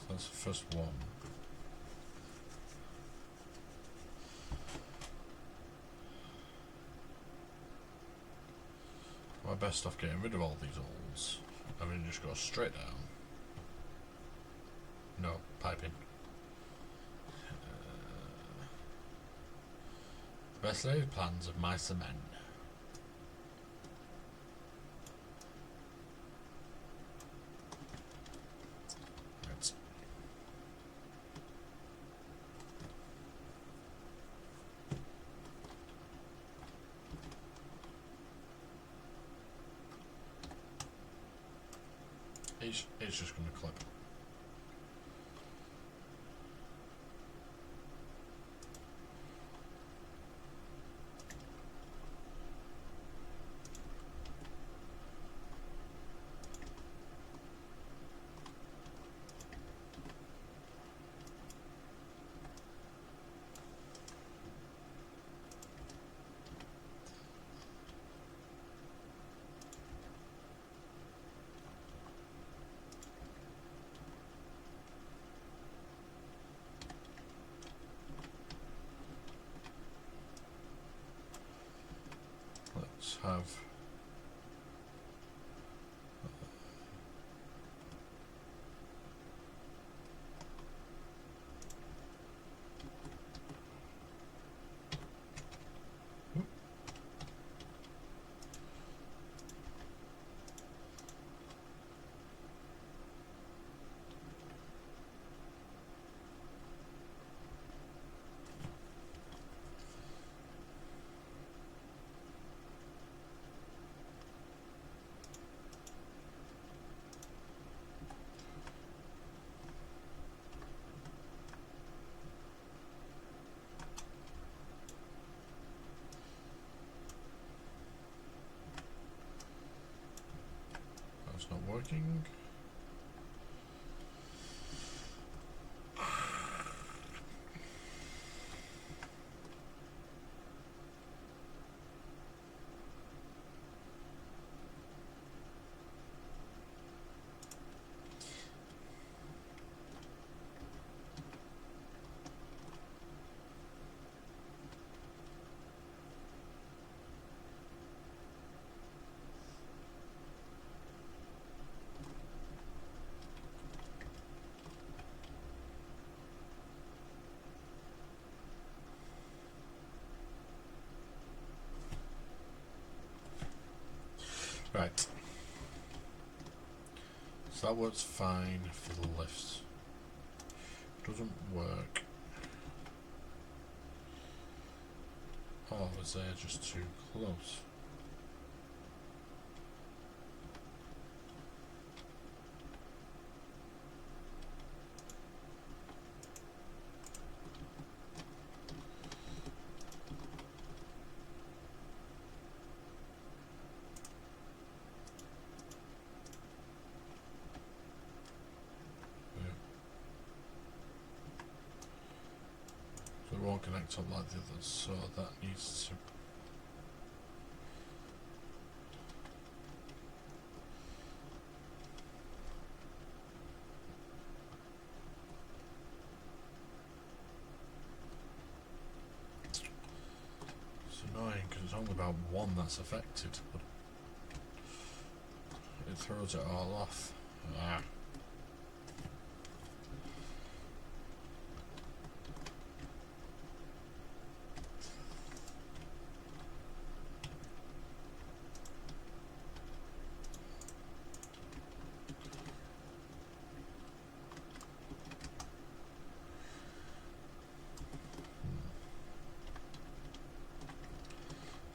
So that's the first one. Am I best off getting rid of all these holes? I mean, just go straight down. No, piping. Best laid plans of mice and men. Right. it's just going to clip. Let's have that's not working. Right. So that works fine for the lifts. Doesn't work. Oh, was there just too close? So it won't connect up like the others, so that needs to... It's annoying because it's only about one that's affected, but it throws it all off. Ah.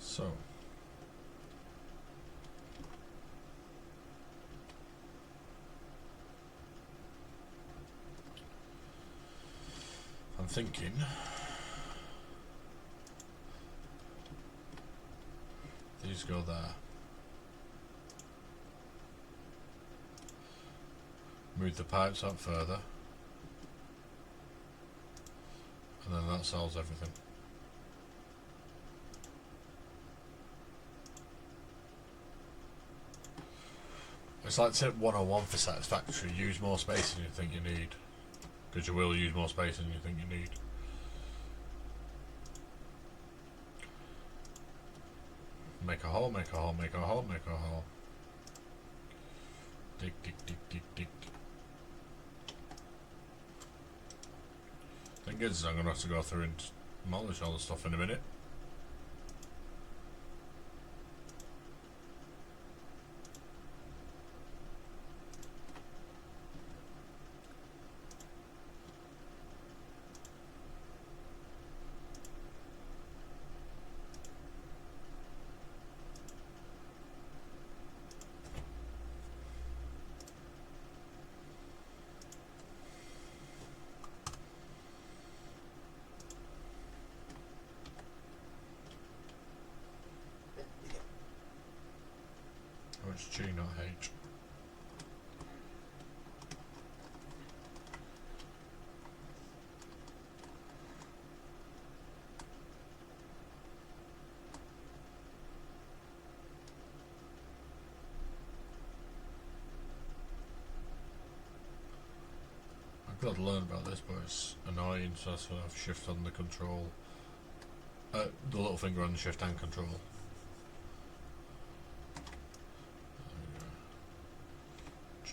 So I'm thinking these go there. Move the pipes up further, and then that solves everything. It's like tip 101 for Satisfactory: use more space than you think you need, because you will use more space than you think you need. Make a hole, make a hole, make a hole, make a hole. Dig, dig, dig, dig, dig. Thing is, I'm going to have to go through and demolish all the stuff in a minute. It's G, not H. I've got to learn about this, but it's annoying, so that's why I have shift on the control. The little finger on the shift and control. G.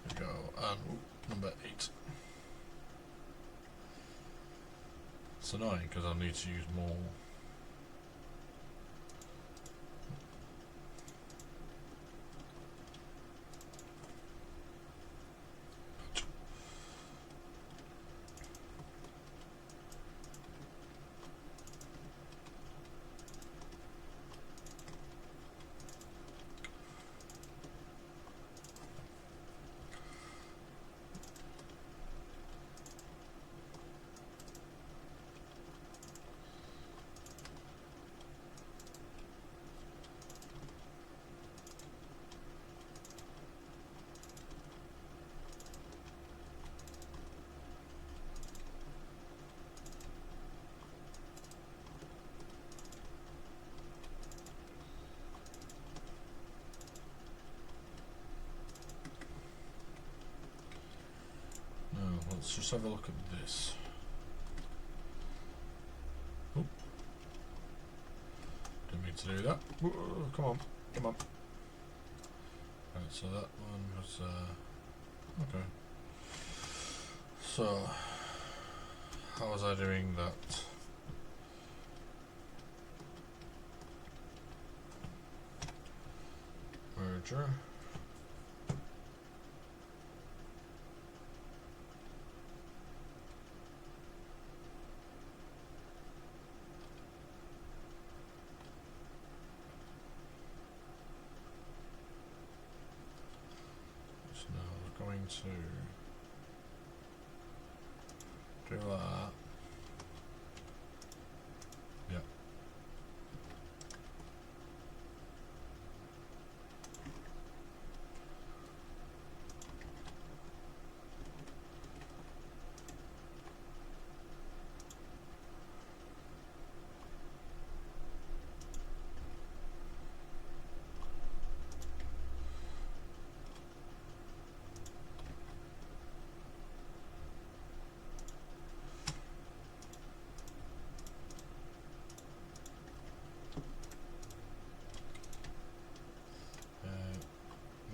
There we go, and number 8. It's annoying because I need to use more. Let's just have a look at this. Oh, didn't mean to do that. Whoa, come on, come on. Right, so that one was okay. So how was I doing that? Merger. Going to do that. Yeah.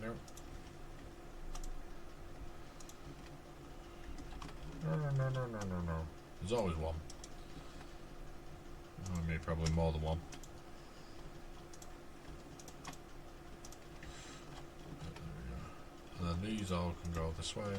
Nope. No. There's always one. I mean, probably more than one. There we go. And then these all can go this way. Yeah.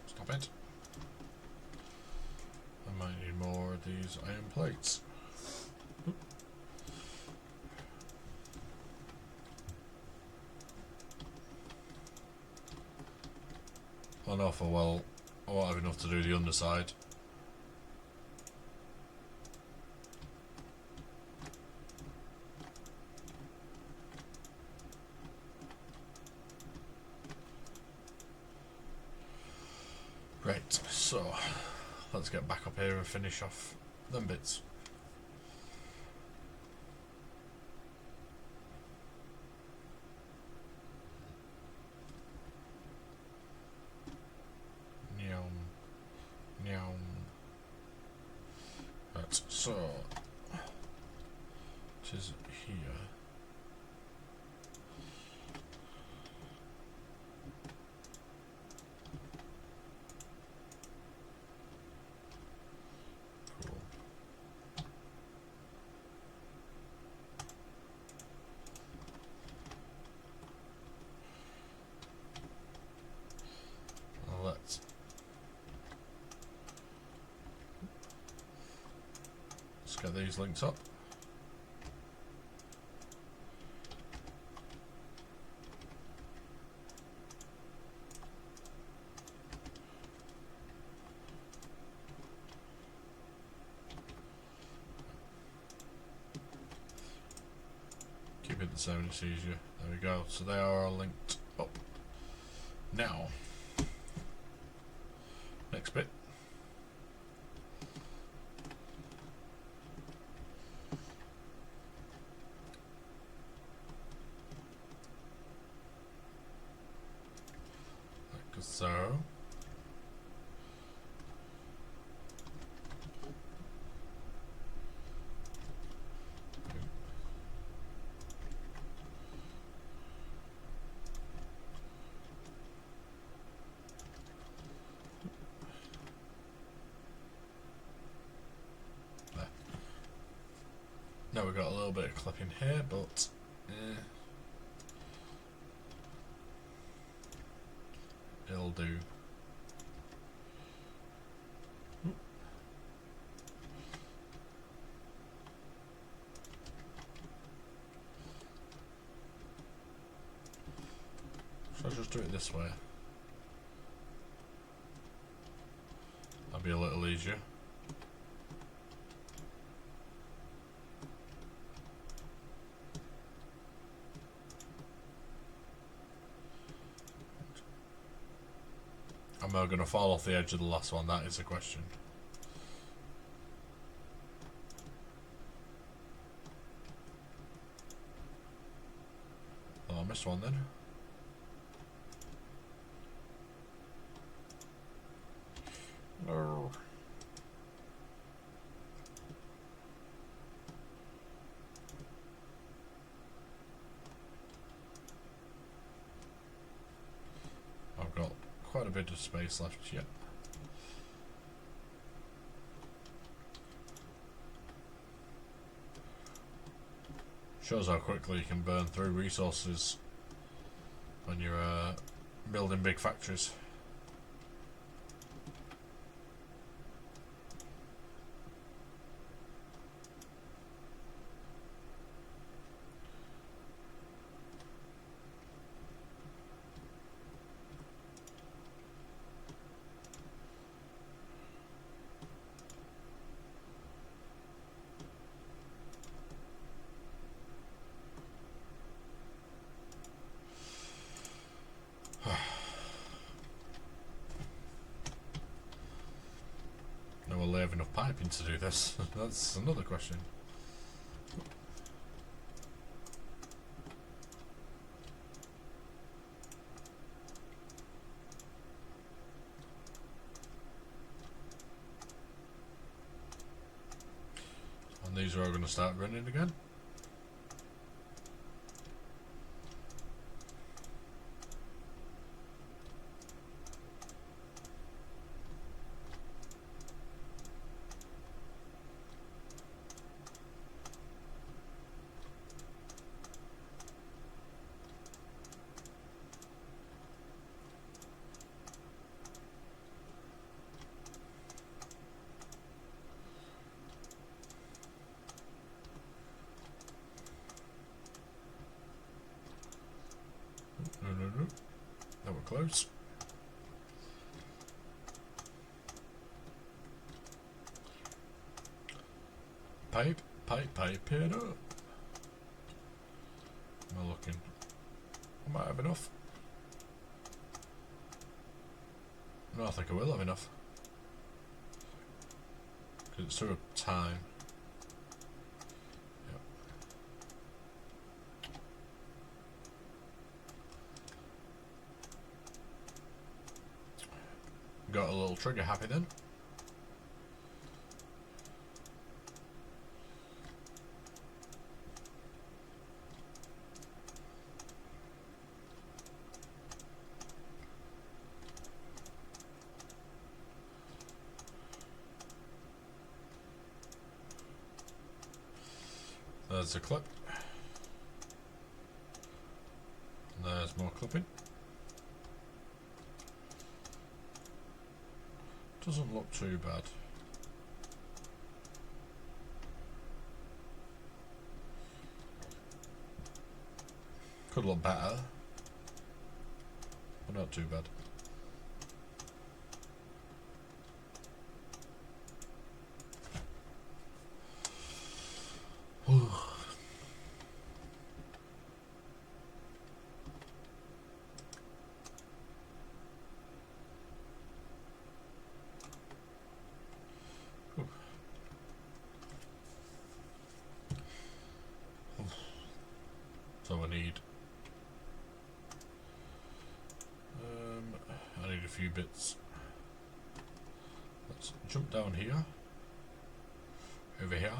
Stop it. I might need more of these iron plates. I know for well I won't have enough to do the underside. Right, so let's get back up here and finish off them bits. Right, so it is here. Cool. Well, let's get these links up. Keep it the same, it's easier. There we go. So they are all linked up. Now, next bit. Like so. Now we've got a little bit of clipping here, but it'll do. Should I just do it this way? That'll be a little easier. Am I going to fall off the edge of the last one? That is the question. Oh, I missed one then. No. I've got quite a bit of space left yet. Shows how quickly you can burn through resources when you're building big factories. Will they have enough piping to do this? That's another question. And these are all going to start running again. No. That were close. Pipe it up. Am I looking? I might have enough. No, I think I will have enough. Because it's sort of time. Yep. Got a little trigger happy then. There's a clip. There's more clipping. Doesn't look too bad. Could look better, but not too bad. So I need a few bits. Let's jump down here, over here,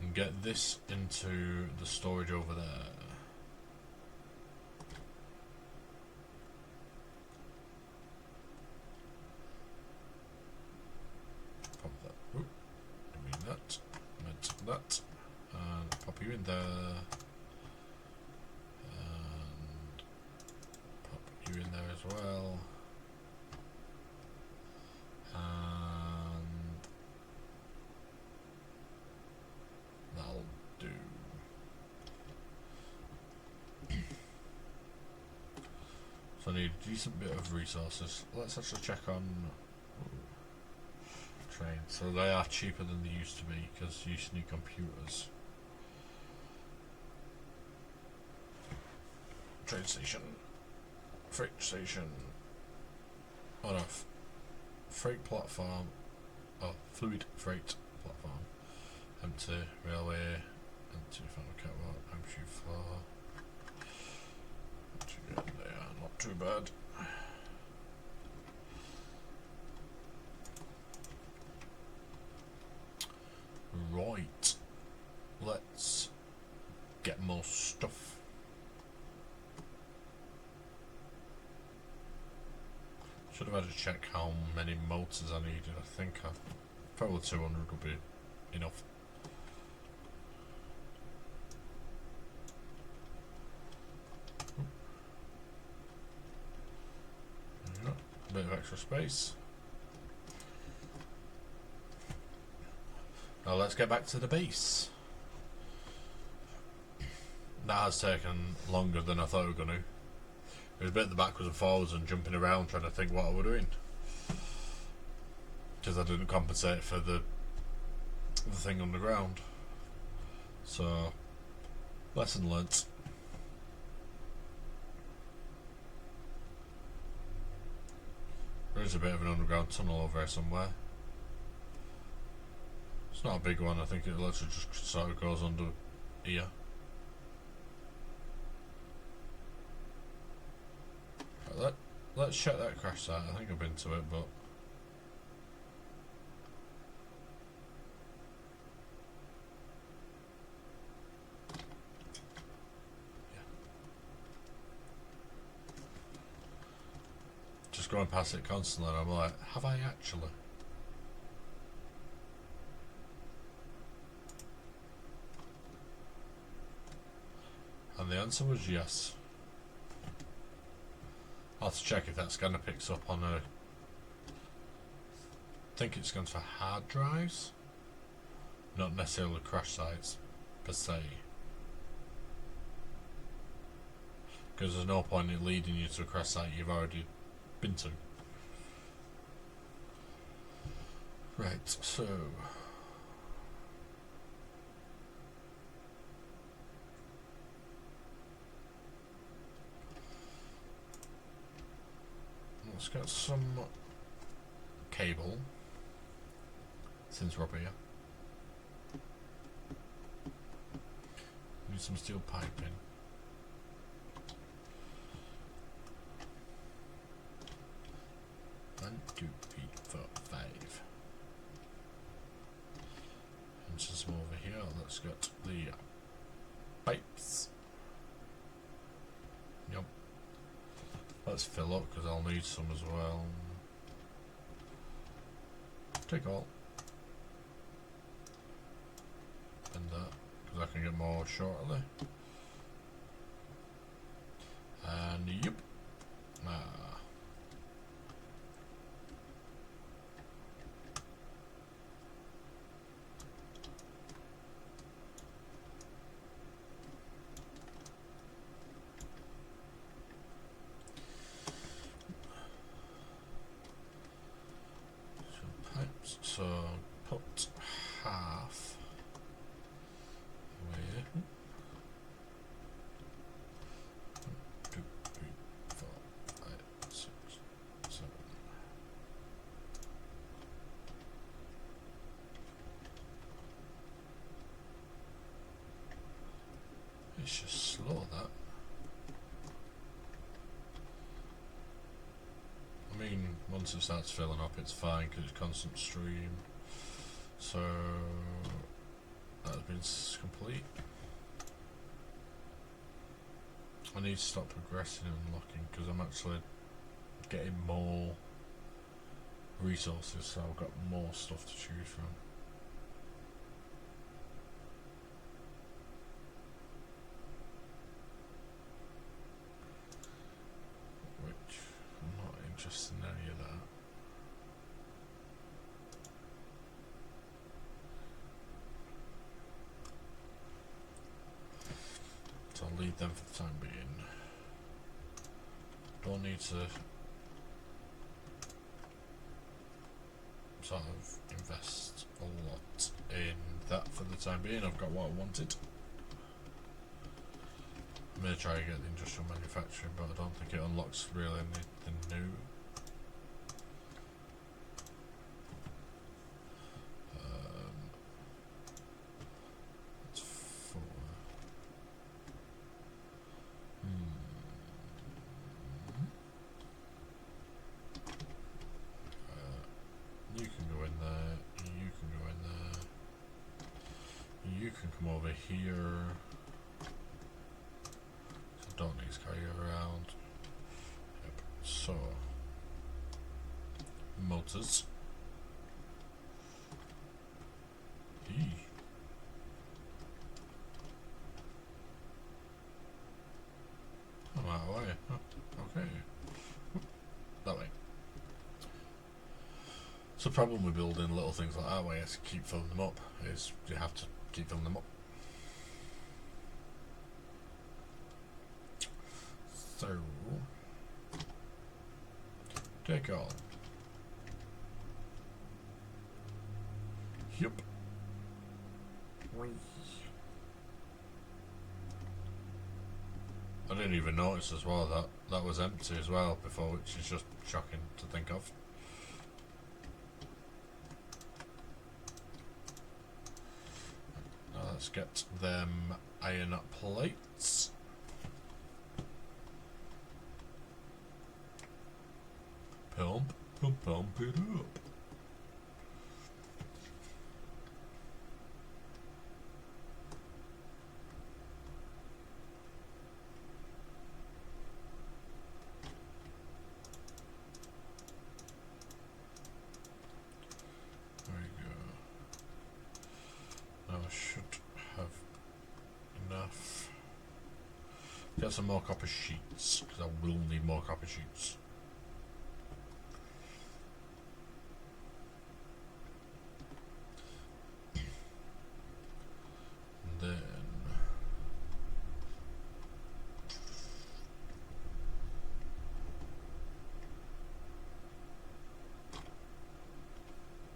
and get this into the storage over there. Pop that. Oop, I mean that. Meant that. And pop you in there. And pop you in there as well. And that'll do. So I need a decent bit of resources. Let's actually check on trains. So they are cheaper than they used to be because you used to need computers. Train station. Freight station. Oh no. Freight platform. Oh, fluid freight platform. Empty railway. Empty final catwalk. Empty floor. They are not too bad. Right. Let's get more stuff. Should have had to check how many motors I needed. I think probably 200 would be enough. A bit of extra space. Now let's get back to the base. That has taken longer than I thought it was going to. It was a bit of the backwards and forwards and jumping around trying to think what I was doing. Because I didn't compensate for the thing on the ground. So, lesson learnt. There is a bit of an underground tunnel over here somewhere. It's not a big one, I think it literally just sort of goes under here. Right, let's check that crash site. I think I've been to it, but yeah. Just going past it constantly and I'm like, have I actually? And the answer was yes. I'll have to check if that scanner picks up on a... I think it scans for hard drives, not necessarily crash sites per se. Because there's no point in leading you to a crash site you've already been to. Right, so... let's get some cable, since we're up here. Need some steel piping. One, two, three, four, five. And some over here. Let's get the pipes. Yep. Let's fill up because I'll need some as well. Take all. end that because I can get more shortly. And yep. Pipes, so put half away. 1, 2, 3, 4, 5, 6, 7. It's just slow, that. I mean, once it starts filling up, it's fine because it's constant stream. So that's been complete. I need to stop progressing and unlocking because I'm actually getting more resources, so I've got more stuff to choose from. Which I'm not interested in any of that. So I'll leave them for the time being. Don't need to sort of invest a lot in that for the time being. I've got what I wanted. I'm going to try and get the industrial manufacturing, but I don't think it unlocks really anything new. It's 4. You can go in there, you can go in there, you can come over here. So don't need to carry you around. Yep. So motors. I'm out of the way. Oh, okay. That way. So the problem with building little things like that way is to keep filling them up, is you have to keep filling them up. So take all. Yep. I didn't even notice as well that that was empty as well before, which is just shocking to think of. Now let's get them iron plates. Pump it up. There we go. Now I should have enough. Get some more copper sheets, because I will need more copper sheets. Then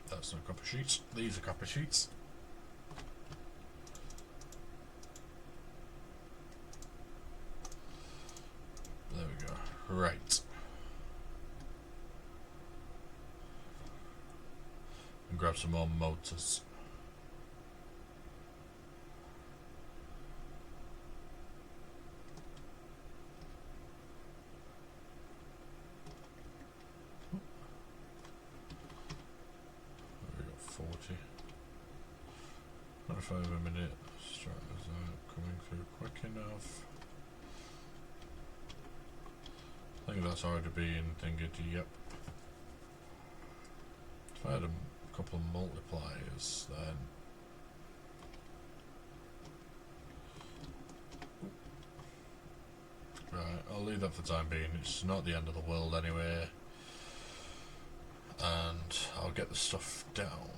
that's not copper sheets, these are copper sheets. There we go. Right. And grab some more motors. We got 40. 25 a minute. Stragglers are coming through quick enough. I think that's already being thingied. Yep. If I had a couple of multipliers, then Right, I'll leave that for the time being. It's not the end of the world anyway. And I'll get the stuff down.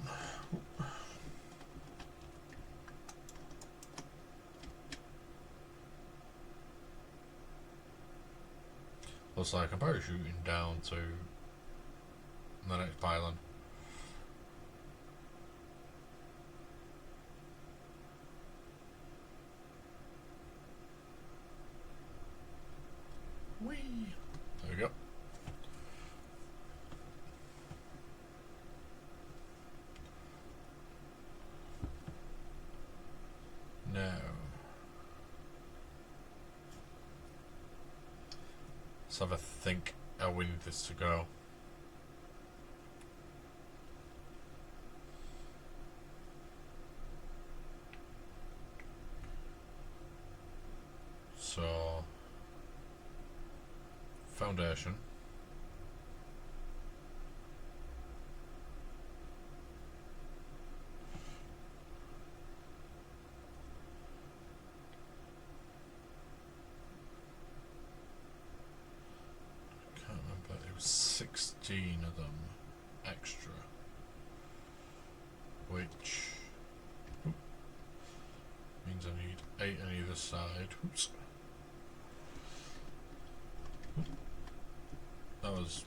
Looks like I'm parachuting down to the next pylon. Whee! There we go. Now, let's have a think how we need this to go. So, foundation. Can't remember, it was 16 of them extra, which means I need 8 on either side. Oops. That was,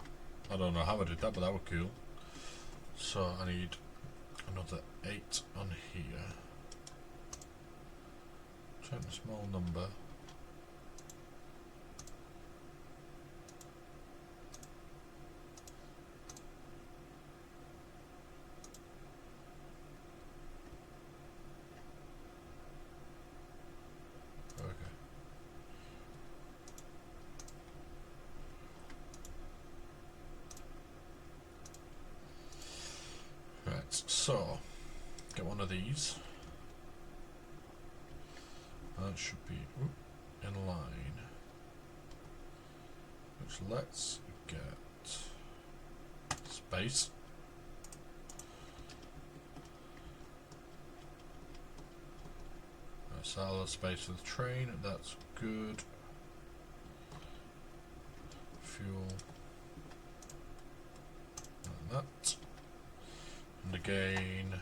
I don't know how I did that, but that was cool. So I need another 8 on here. Check the small number. So, get one of these. That should be in line. Which let's get space. Solid space for the train, that's good. Fuel. And that. And again,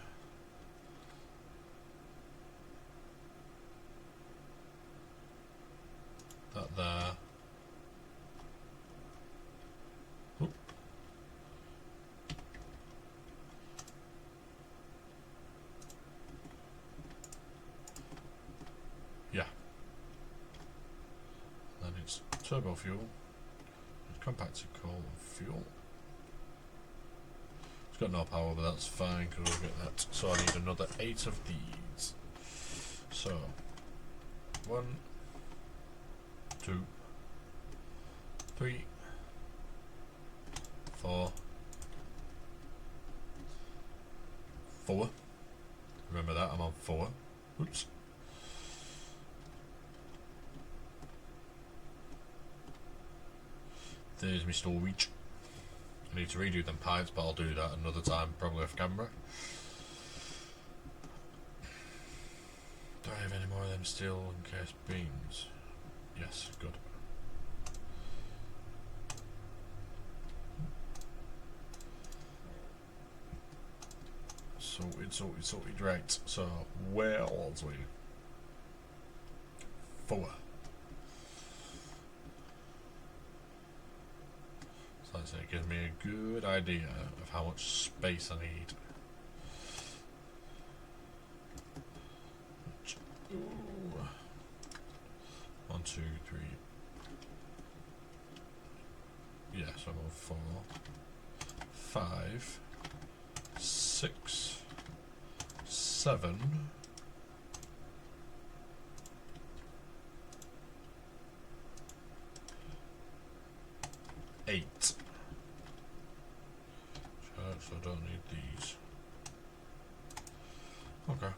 that there. Oop. Yeah. Then it's turbo fuel, it's compacted coal and fuel. Got no power, but that's fine because we'll get that. So I need another 8 of these. So 1, 2, 3, 4, 4. Remember that, I'm on 4. Oops. There's my storage. I need to redo them pipes, but I'll do that another time, probably off camera. Do I have any more of them steel encased beams? Yes, good. Sorted, right. So, where was we? 4. So that's it, gives me a good idea of how much space I need. Ooh. 1, 2, 3. Yes, I'm on 4, 5, 6, 7. 8. So I don't need these. Okay.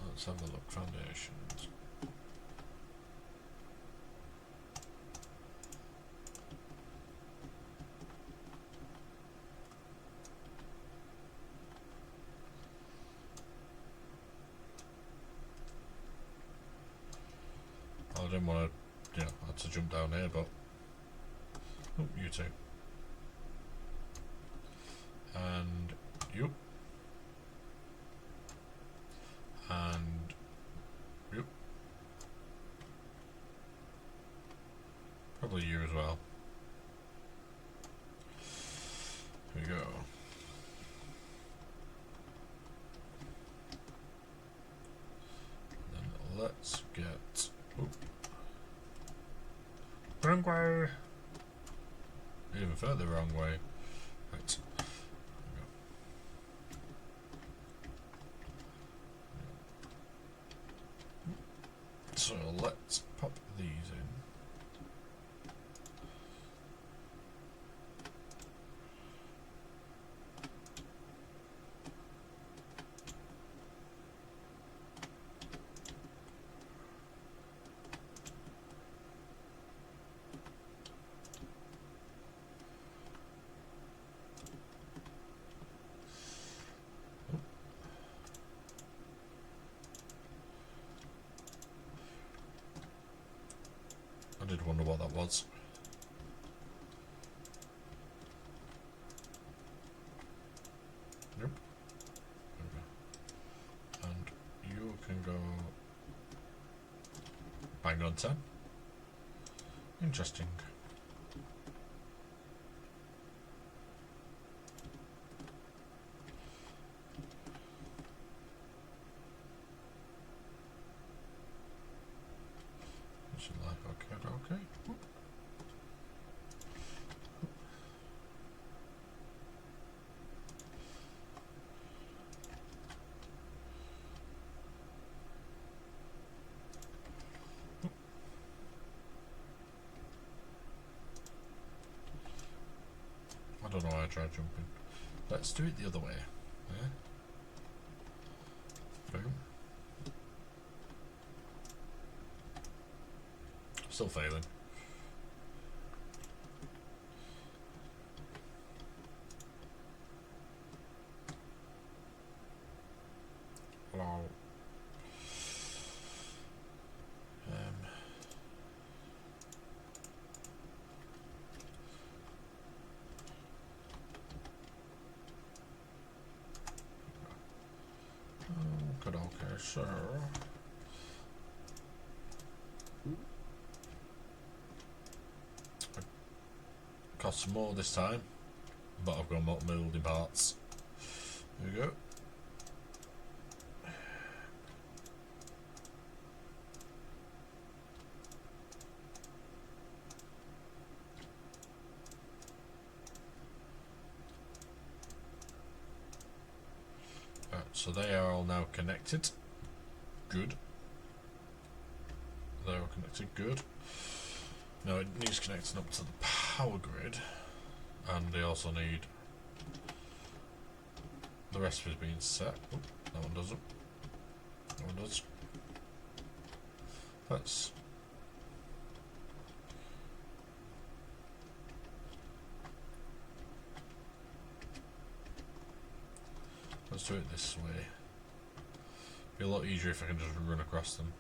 Let's have a look. Foundations. didn't want to, I had to jump down here, but... Oh, you two. And you. And you. Probably you as well. Here we go. Then let's get... Oop. Wrong way! Even further wrong way. Right. So let's pop these in. I did wonder what that was. Yep. Okay. And you can go bang on 10. Interesting. Okay. I don't know why I tried jumping. Let's do it the other way. Yeah. Boom. Still failing. Hello. Okay, so cost some more this time, but I've got molding parts. There we go. So they are all now connected. Good. They're all connected. Good. Now it needs connecting up to the power grid, and they also need the rest of it being set. Oop, that one doesn't. That one does. Let's do it this way. Be a lot easier if I can just run across them.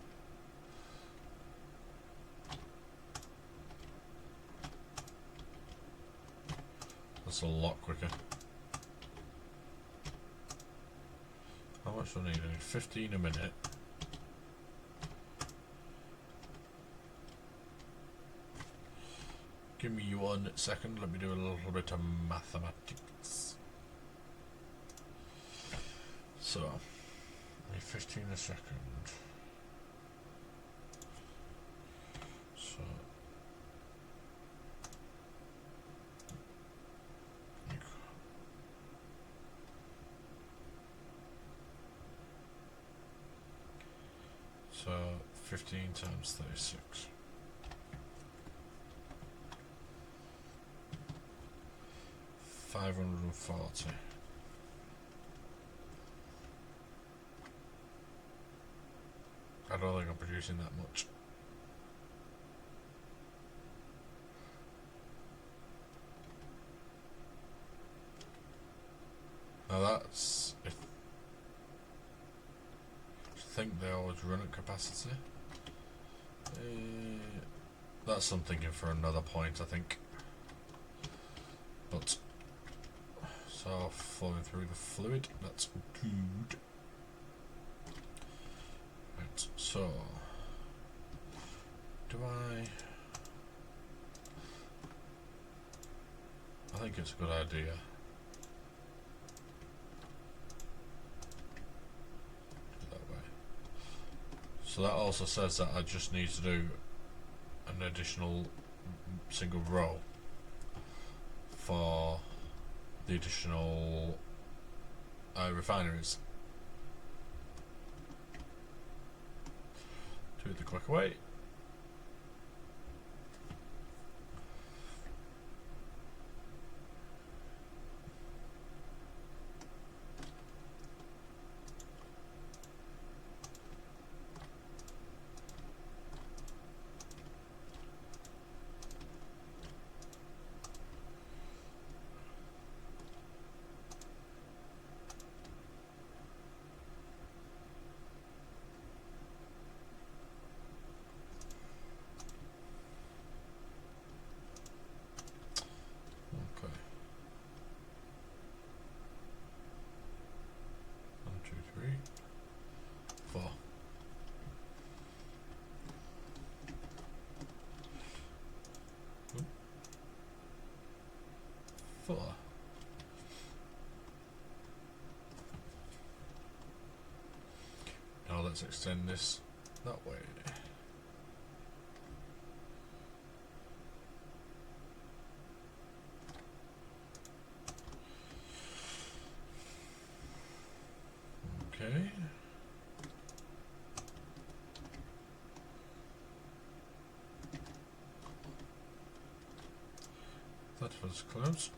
That's a lot quicker. How much do I need? I need 15 a minute. Give me 1 second, let me do a little bit of mathematics. So, I need 15 a second. So, so 15 times 36. $540. I don't think I'm producing that much. Now that's if I think they always run at capacity. That's something for another point, I think. But so flowing through the fluid, that's good. Right, so do I think it's a good idea. Do it that way. So that also says that I just need to do an additional single row for the additional refineries. Do it the quick way. Okay. 1, 2, 3, 4. Oop. 4. Now let's extend this that way. Okay. That was close.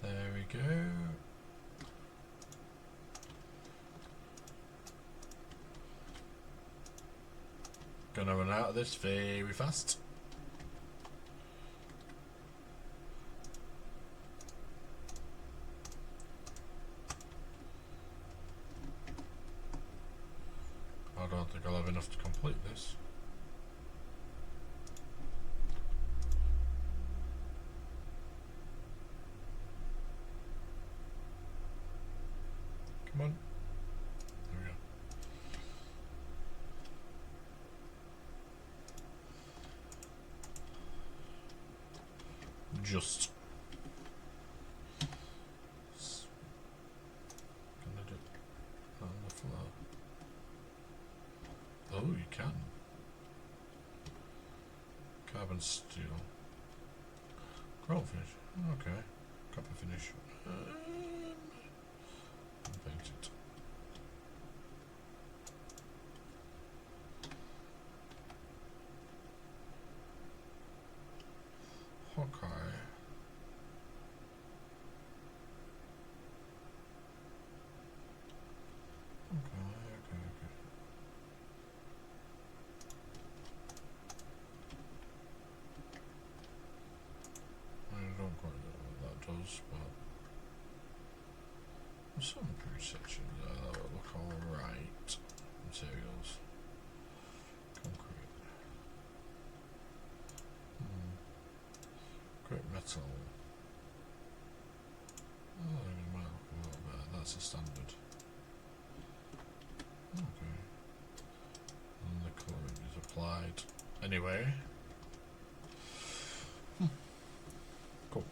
There we go. Gonna run out of this very fast. I don't think I'll have enough to complete this. Come on. There we go. Just. Gonna do it on the floor. Oh, you can. Carbon steel. Chrome finish. Okay. Copper finish. Paint it. Okay. Okay. I don't quite know what that does, but there's some pretty sections there that look alright. Materials. Concrete. Great metal. Oh, it might look a little better. That's a standard. Okay. And the colouring is applied. Anyway. Cool.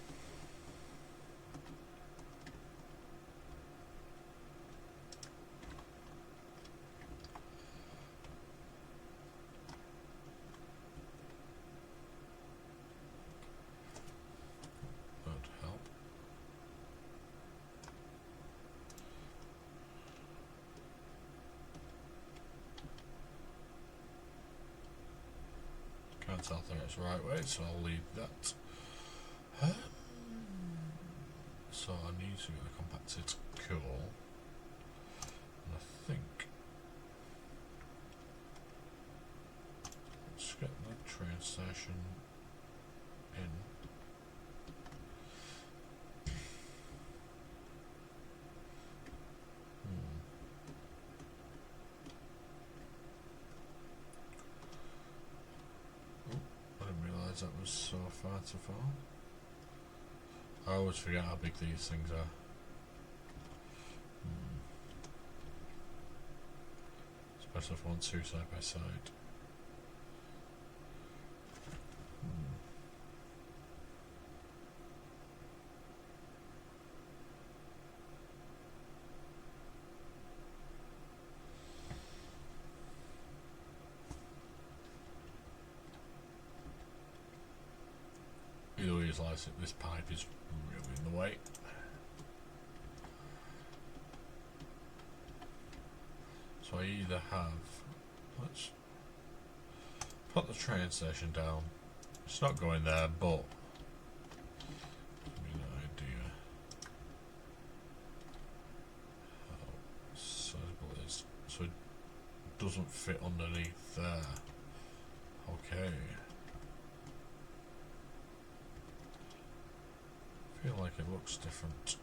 That'd help. Can't tell if that's the right way, so I'll leave that. So I need to get the compacted coal. And I think let's get the train station in. realise that was so far to fall. I always forget how big these things are. Especially if I want two side by side. Either way, this pipe is really in the way. So I either have, let's put the train station down. It's not going there, but give me an idea how sizable it is. So it doesn't fit underneath there. Okay. I feel like it looks different.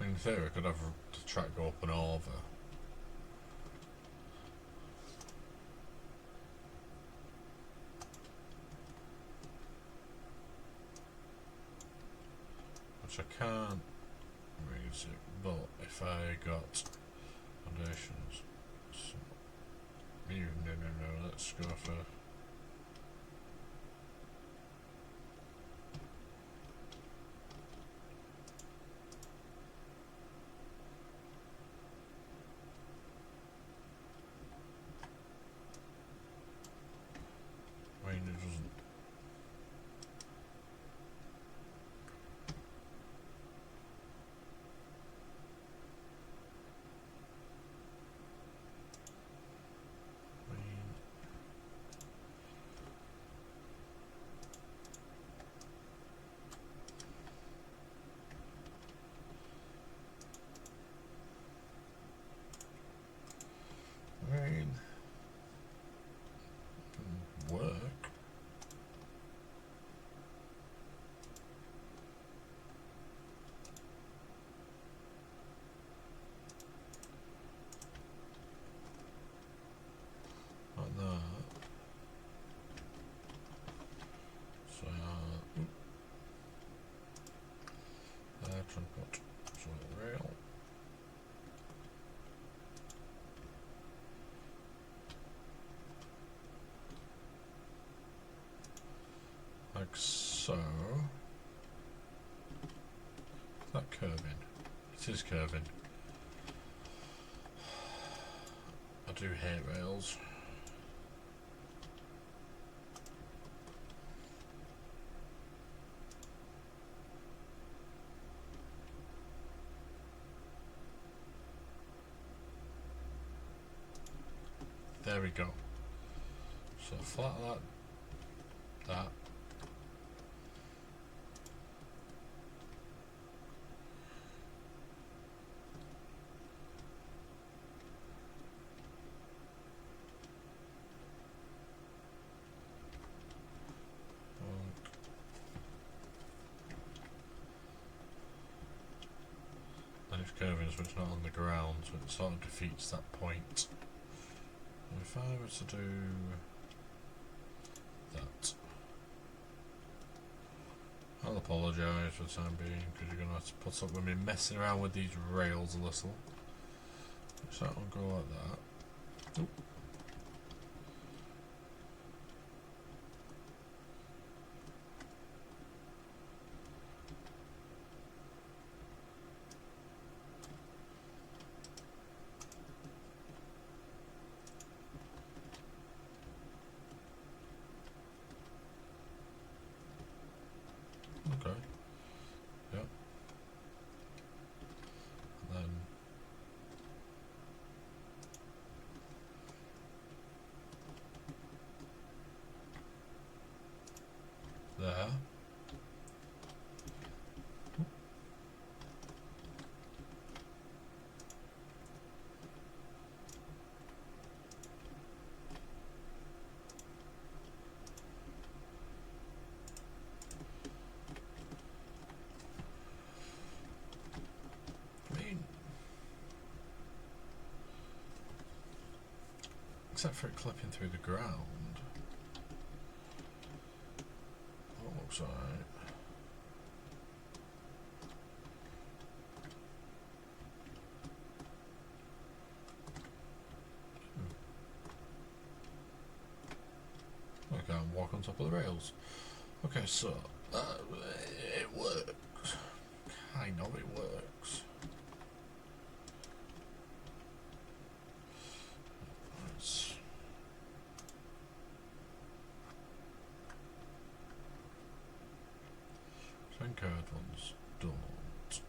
In theory, I could have the track go up and over. Which I can't raise it, but if I got foundations, so, no, let's go for. I mean, it doesn't. Work. Like that. So, try and put some rail. Like so. Is that curving? It is curving. I do hate rails. There we go. So flat like that. And it's curving, so it's not on the ground, so it sort of defeats that point. If I were to do that, I'll apologise for the time being, because you're going to have to put up with me messing around with these rails a little. So that will go like that. Oop. Okay. Yep. And then there. except for it clipping through the ground. That looks alright. I can't walk on top of the rails. Okay, so it works. Kind of, it works. Card ones don't.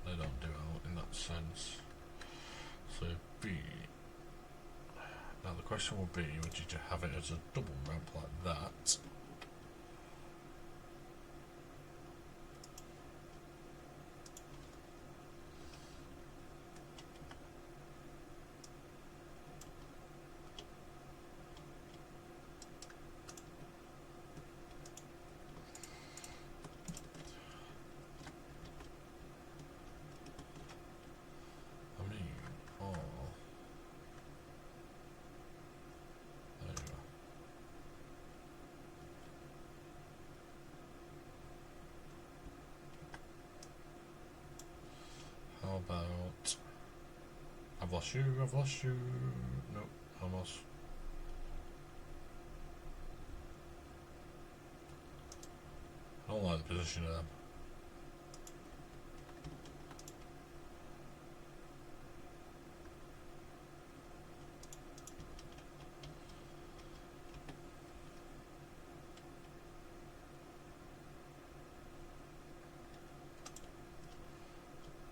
They don't do out in that sense. So B. Now the question will be, would you have it as a double ramp like that? About I've lost you. Nope, almost. I don't like the position of them.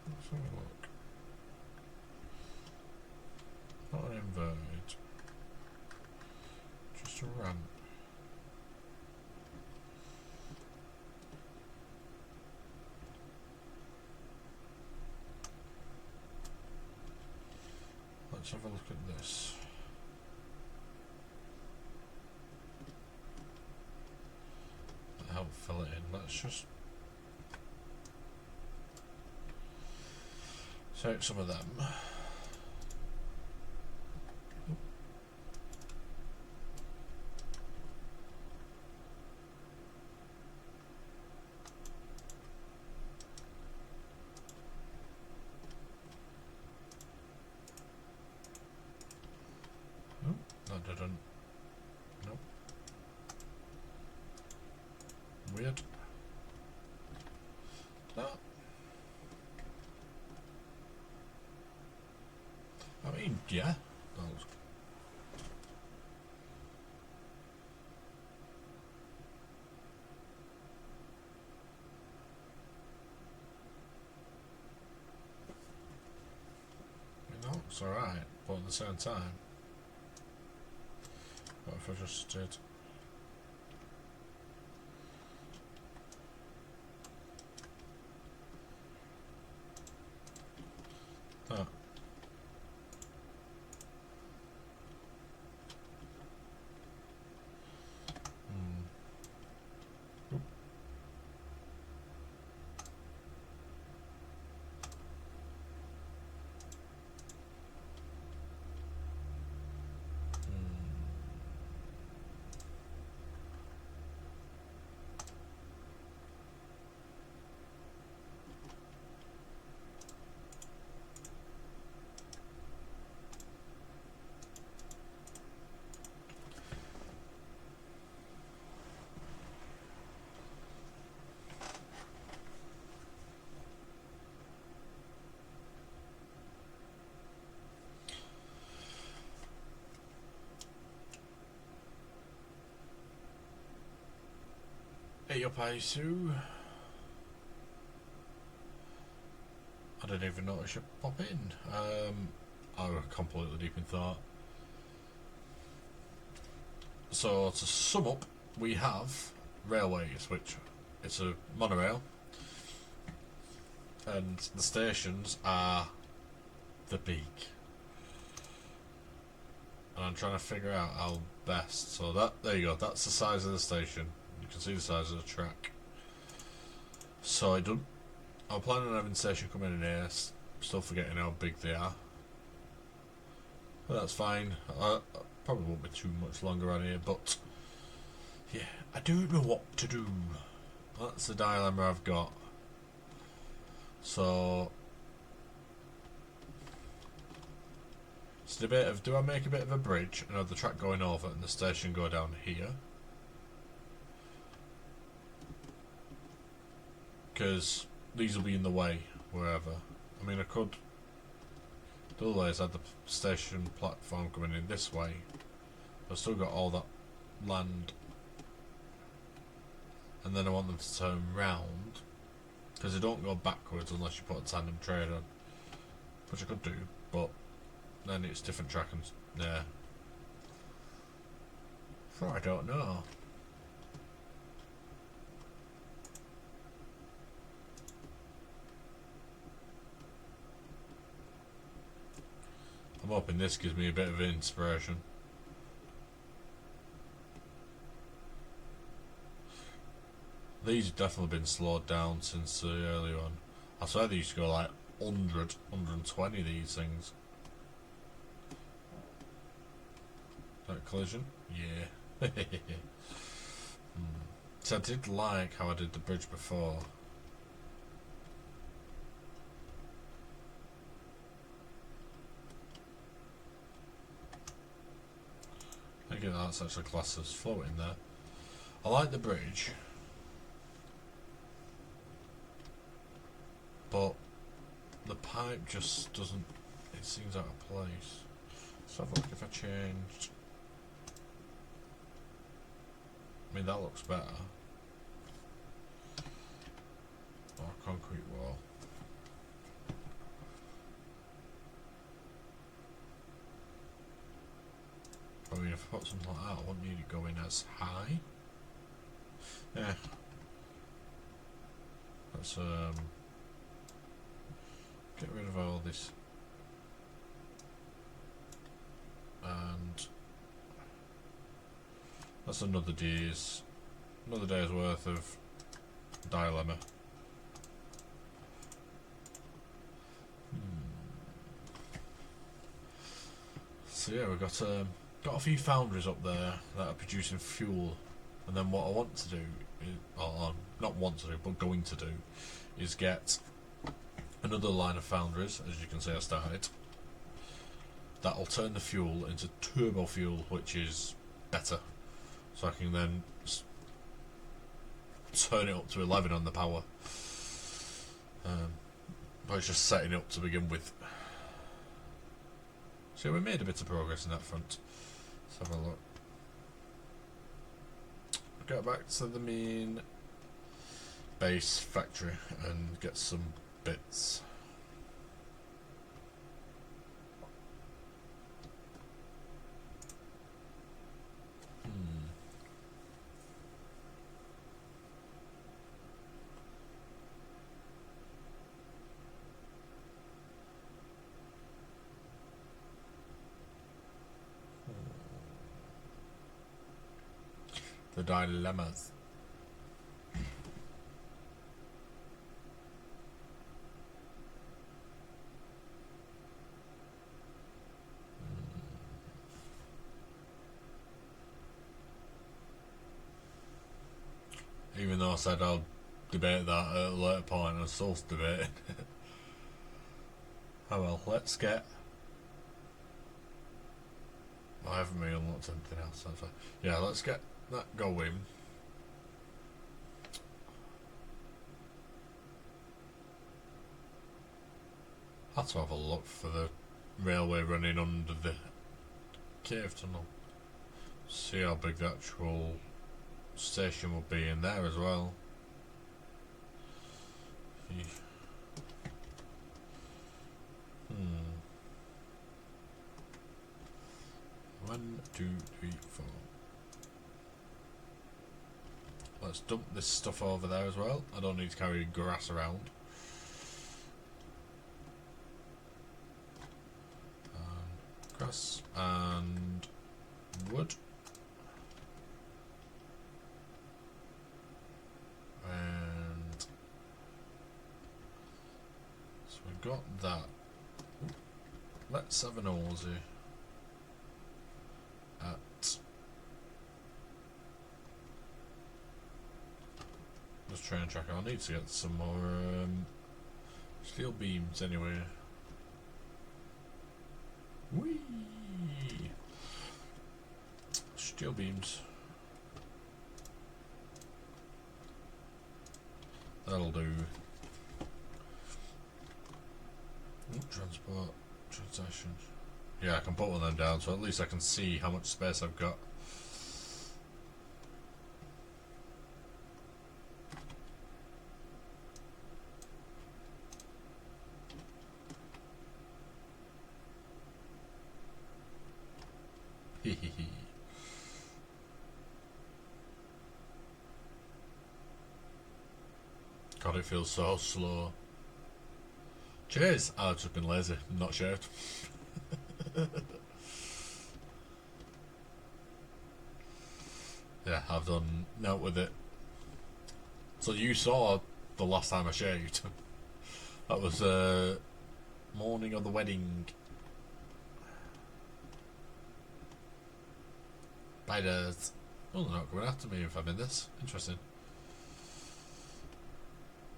Let's have a look. Not an invert, just a ramp. Let's have a look at this. That'll help fill it in. Let's just take some of them. That didn't. Nope. Weird. No. I mean, yeah. That was it's alright, but at the same time, what if I just did that? Hey up, Sue. I didn't even notice you pop in. I was completely deep in thought. So to sum up, we have railways, which it's a monorail, and the stations are the beak. And I'm trying to figure out how best. So there you go. That's the size of the station. You can see the size of the track. So I'm planning on having the station come in here. Still forgetting how big they are. But that's fine. Probably won't be too much longer on here, but yeah, I don't know what to do. That's the dilemma I've got. So it's a debate of, do I make a bit of a bridge and have the track going over and the station go down here? Because these will be in the way wherever. I mean, I could. The other way is have the station platform coming in this way. I've still got all that land, and then I want them to turn round because they don't go backwards unless you put a tandem trailer on, which I could do, but then it's different track and yeah. So I don't know. I'm hoping this gives me a bit of inspiration. These have definitely been slowed down since the early one. I swear they used to go like 100, 120 these things. That collision? Yeah. So I did like how I did the bridge before. I think that's actually classed as floating there. I like the bridge, but the pipe just doesn't, it seems out of place. Let's have a look if I changed. I mean, that looks better. Or concrete wall. I mean, if I put something like that, I wouldn't need it going as high. Yeah. Let's get rid of all this. And that's another day's worth of dilemma. So yeah, we've got a few foundries up there that are producing fuel, and then what I want to do, or not want to do, but going to do, is get another line of foundries. As you can see, I started. That'll turn the fuel into turbo fuel, which is better, so I can then turn it up to 11 on the power. But it's just setting it up to begin with. So we made a bit of progress in that front. Let's have a look. Get back to the main base factory and get some bits. The dilemmas. Even though I said I'll debate that at a later point, I'm still debating. Oh well, let's get. I haven't really unlocked anything else. So yeah, let's get that going. I have to have a look for the railway running under the cave tunnel. See how big the actual station will be in there as well. One, two, three, four. Let's dump this stuff over there as well. I don't need to carry grass around. Grass and wood. And so we got that. Let's have an Aussie. this train track. I'll need to get some more steel beams anyway. Whee! Steel beams. That'll do. Transport, transaction. Yeah, I can put one of them down, so at least I can see how much space I've got. Hehehe. God, it feels so slow. Cheers! I've just been lazy, not shaved. Yeah, I've done note with it. So you saw the last time I shaved. That was morning of the wedding. Spiders. Oh, they're not coming after me if I'm in this. Interesting.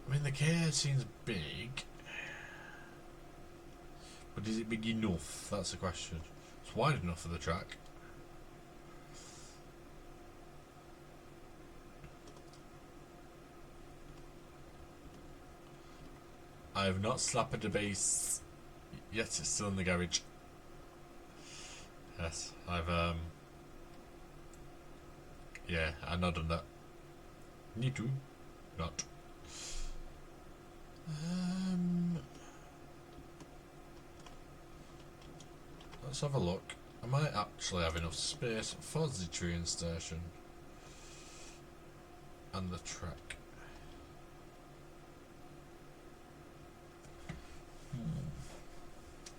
I mean, the cave seems big. But is it big enough? That's the question. It's wide enough for the track. I have not slapped the base. Yes, it's still in the garage. Yes, I've yeah, I've not done that. Need to. Not. Let's have a look. I might actually have enough space for the train station and the track.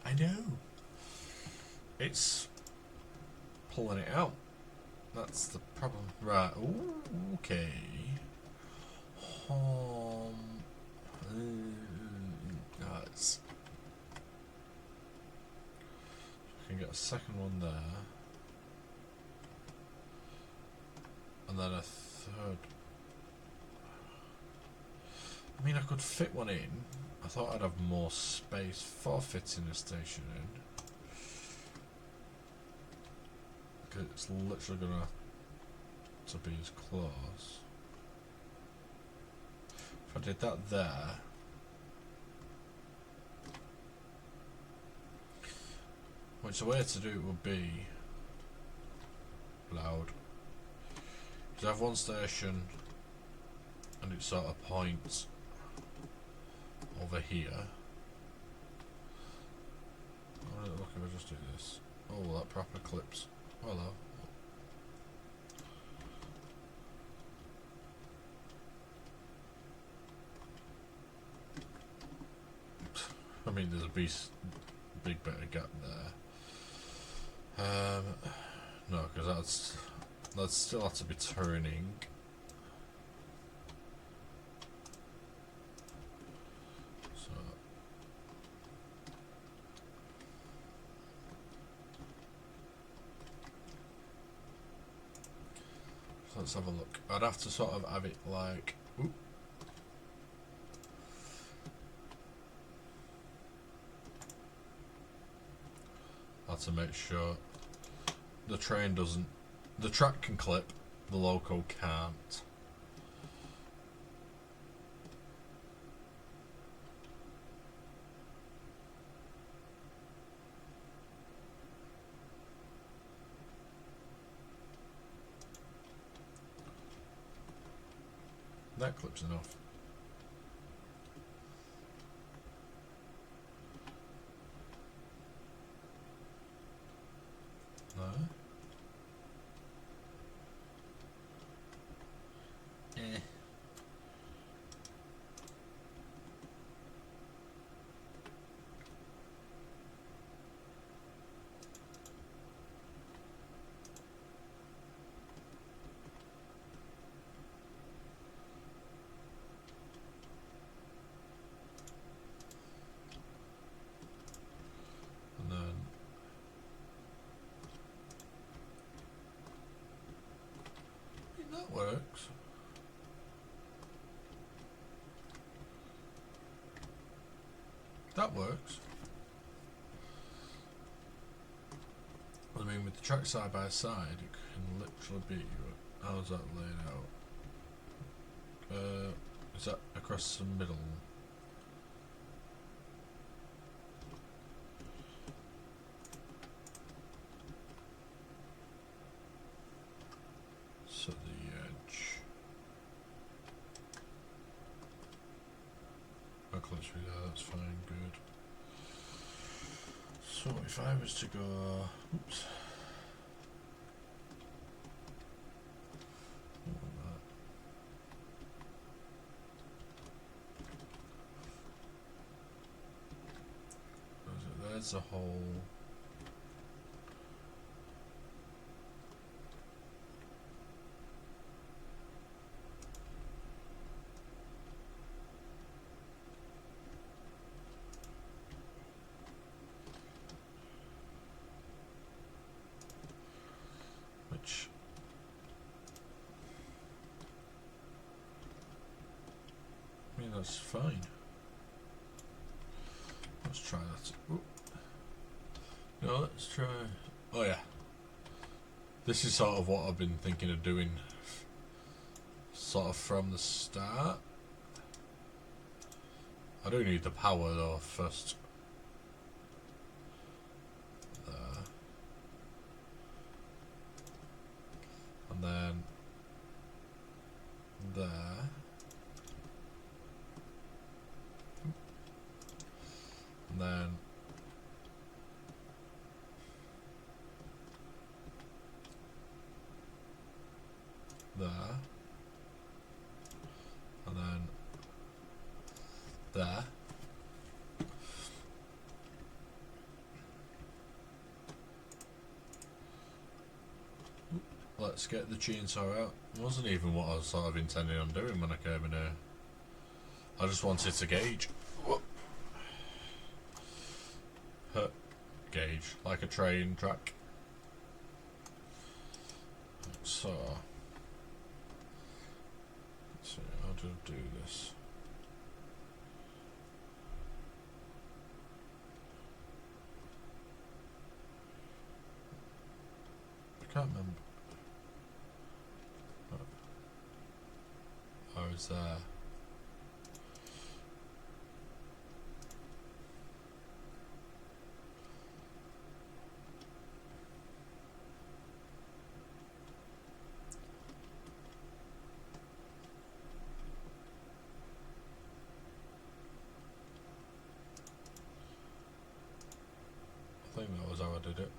I know. It's pulling it out. That's the problem. Right. Ooh, okay. Nice. I can get a second one there. And then a third. I mean, I could fit one in. I thought I'd have more space for fitting a station in. Because it's literally going to be as close. If I did that there. Which the way to do it would be loud. Because I have one station and it sort of points over here. Oh, look, if I just do this. Oh, that proper clips. Hello. I mean, there's a big bit of gap there. No, because that's still have to be turning. So let's have a look. I'd have to sort of have it like. Ooh. To make sure the train doesn't. The track can clip, the loco can't. That clip's enough. No. And then that works. That works. I mean, with the track side by side, it can literally be. How's that laid out? Is that across the middle? So the edge. I'll close through there, that's fine, good. So if I was to go, oops. There's a hole. Which I mean, that's fine. Let's try that. Ooh. No, let's try. Oh yeah, this is sort of what I've been thinking of doing, sort of from the start. I do need the power though first. There. And then there. And then there, and then there. Let's get the chainsaw out. It wasn't even what I was sort of intending on doing when I came in here. I just wanted to gauge. Gauge, like a train track. So, let's see, how do I do this? I can't remember. Oh, it's there. I think that was how I did it.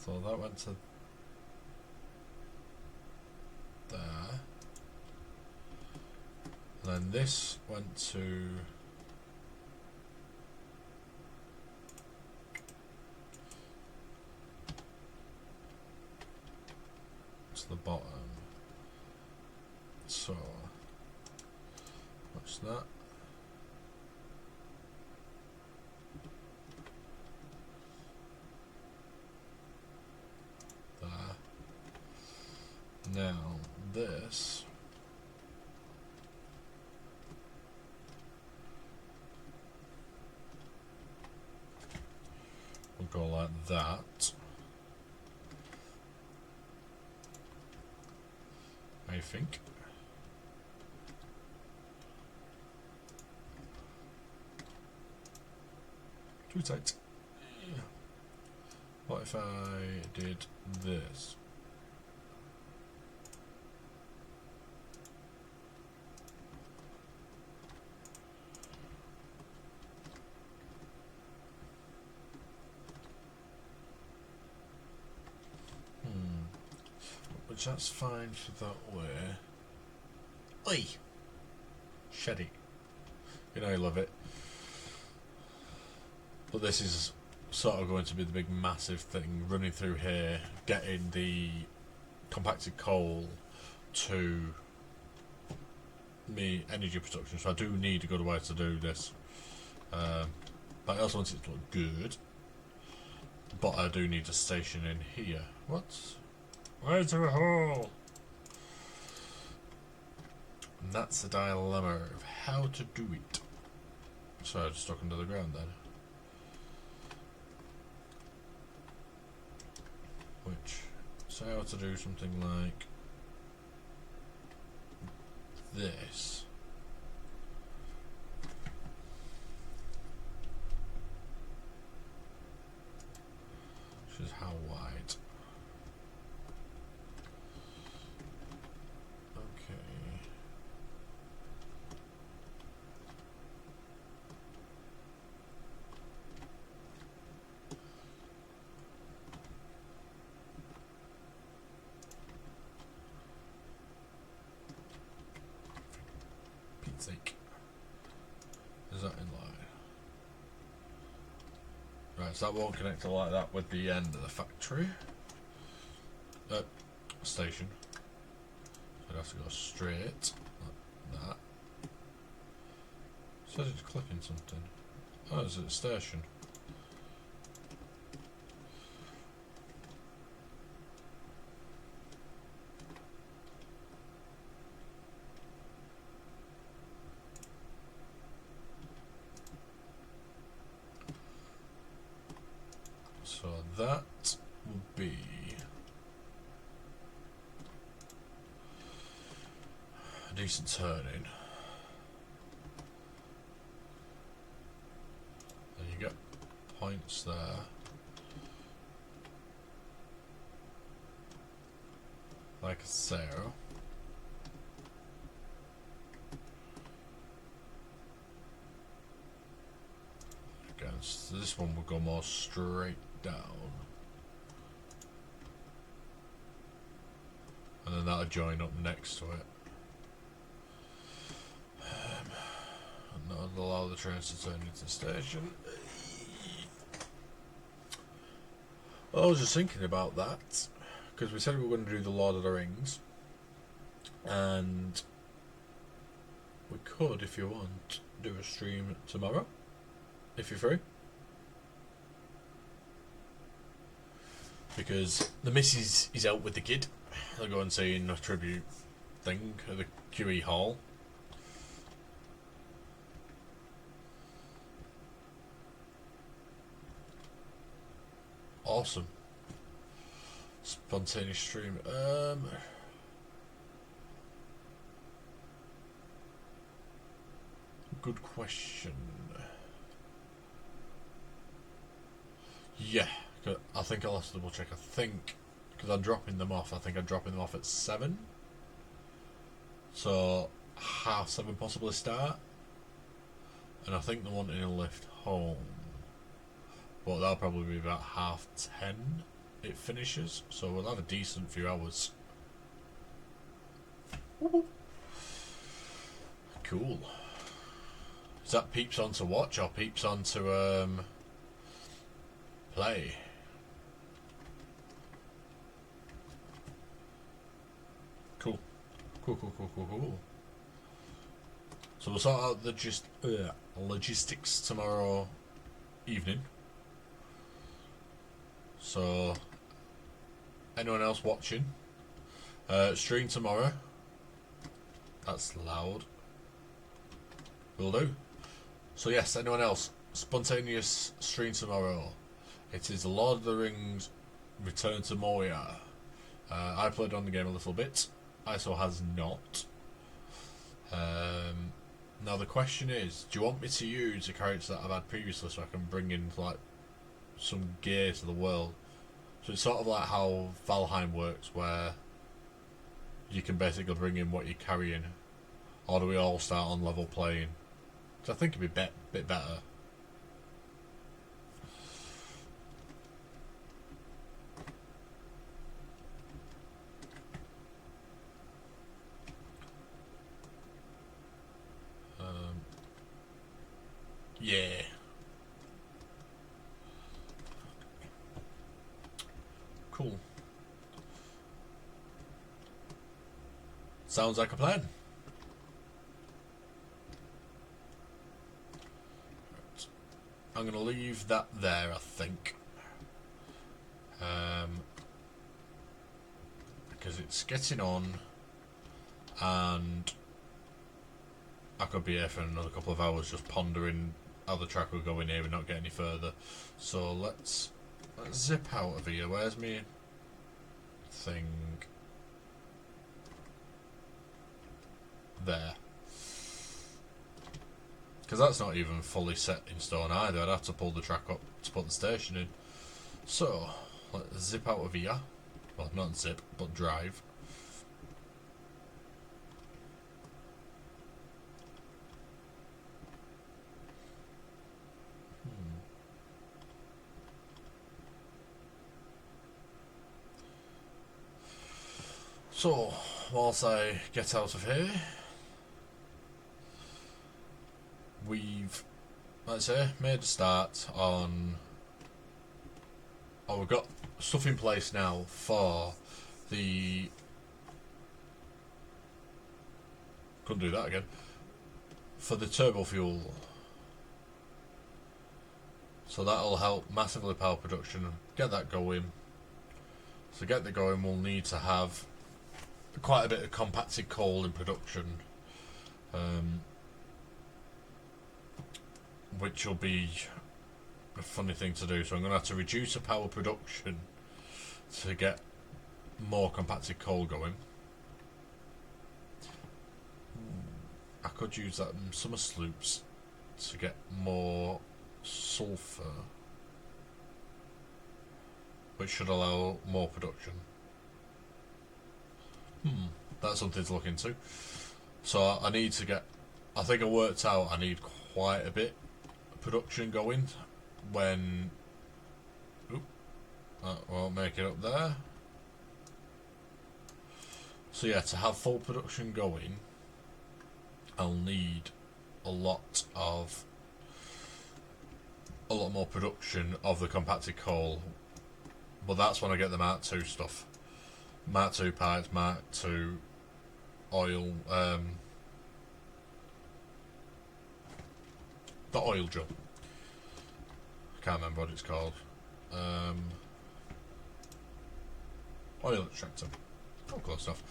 So that went to there, and then this went to the bottom. So what's that? Now this will go like that, I think. Too tight. What if I did this? Which that's fine for that way. Oi! Shed it. You know I love it. But this is sort of going to be the big massive thing running through here, getting the compacted coal to me energy production. So I do need a good way to do this. But I also want it to look good. But I do need a station in here. What? Where's the hole? And that's the dilemma of how to do it. So I just stuck under the ground then. Which, say how to do something like this. Which is how wide? Okay. Pete's sake. Is that in line? Right, so that won't connect like that with the end of the factory. Station. So it has to go straight like that. It says it's clicking something. Oh, is it a station? So that will be a decent turning. There you go. Points there. Like so. Again, so this one will go more straight down. And then that'll join up next to it. And that'll allow the trains to turn into the station. I was just thinking about that, because we said we were going to do the Lord of the Rings. And we could, if you want, do a stream tomorrow, if you're free. Because the missus is out with the kid. They'll go and see a tribute thing at the QE Hall. Awesome. Spontaneous stream. Good question. Yeah. I think I'll have to double check. I think, because I'm dropping them off, I think I'm dropping them off at 7. So, 7:30 possibly start. And I think they're wanting a lift home. But that'll probably be about 10:30 it finishes. So we'll have a decent few hours. Cool. Is that peeps on to watch or peeps on to play? Cool. Cool. So we'll sort out the logistics tomorrow evening. So, anyone else watching? Stream tomorrow. That's loud. Will do. So yes, anyone else? Spontaneous stream tomorrow. It is the Lord of the Rings Return to Moria. I played on the game a little bit. ISO has not. Now the question is, do you want me to use the characters that I've had previously so I can bring in like some gear to the world? So it's sort of like how Valheim works, where you can basically bring in what you're carrying, or do we all start on level playing? Because I think it'd be bit better. Yeah. Sounds like a plan. Right. I'm going to leave that there, I think. Because it's getting on, and I could be here for another couple of hours just pondering how the track will go in here and not get any further. So let's zip out of here. Where's me thing? There. Because that's not even fully set in stone either. I'd have to pull the track up to put the station in. So, let's zip out of here. Well, not zip, but drive. So, whilst I get out of here, we've, let's say, made a start on, we've got stuff in place now for the, couldn't do that again, for the turbo fuel. So that'll help massively power production, get that going. So to get that going, we'll need to have quite a bit of compacted coal in production, which will be a funny thing to do. So I'm going to have to reduce the power production to get more compacted coal going. I could use that in summer sloops to get more sulphur, which should allow more production. That's something to look into. So I need to get, I think I worked out I need quite a bit of production going when, that won't make it up there. So yeah, to have full production going, I'll need a lot more production of the compacted coal, but that's when I get the Mark II stuff. Mark II pipes, Mark II oil, the oil drum. I can't remember what it's called. Oil extractor. Oh, close enough.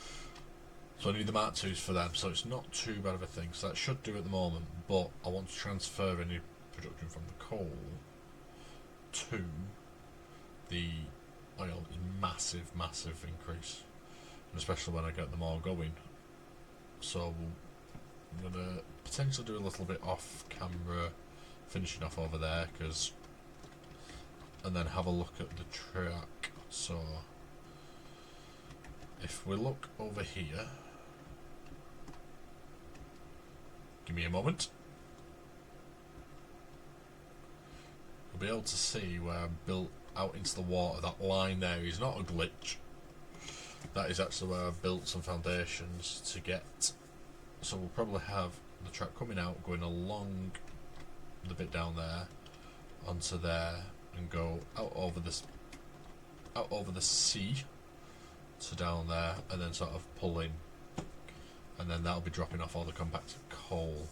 So I need the Mark IIs for them, so it's not too bad of a thing. So that should do at the moment, but I want to transfer any production from the coal to the oil. Is massive increase, and especially when I get them all going. So I'm going to potentially do a little bit off camera finishing off over there, and then have a look at the track. So if we look over here, give me a moment, you'll be able to see where I built out into the water. That line there is not a glitch. That is actually where I've built some foundations to get. So we'll probably have the track coming out, going along the bit down there, onto there, and go out over the sea to down there, and then sort of pull in, and then that'll be dropping off all the compacted coal.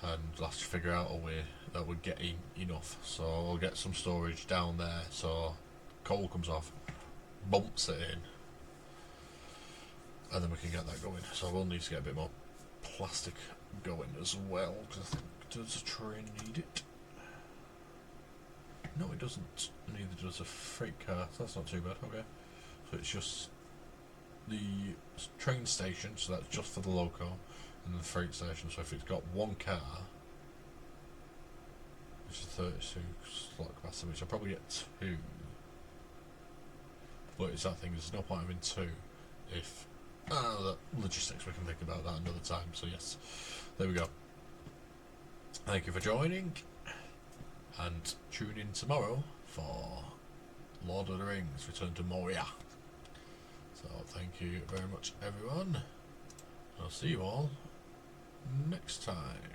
And I'll have to figure out a way that we're getting enough. So I'll get some storage down there, so coal comes off, bumps it in, and then we can get that going. So we'll need to get a bit more plastic going as well, because I think, does a train need it? No, it doesn't. Neither does a freight car. So that's not too bad. Okay, so it's just the train station, so that's just for the loco, and the freight station. So if it's got one car, which is 32 slot capacity, which I'll probably get two. But it's that thing, there's no point having two if the logistics, we can think about that another time. So yes, there we go. Thank you for joining, and tune in tomorrow for Lord of the Rings Return to Moria. So thank you very much, everyone. I'll see you all next time.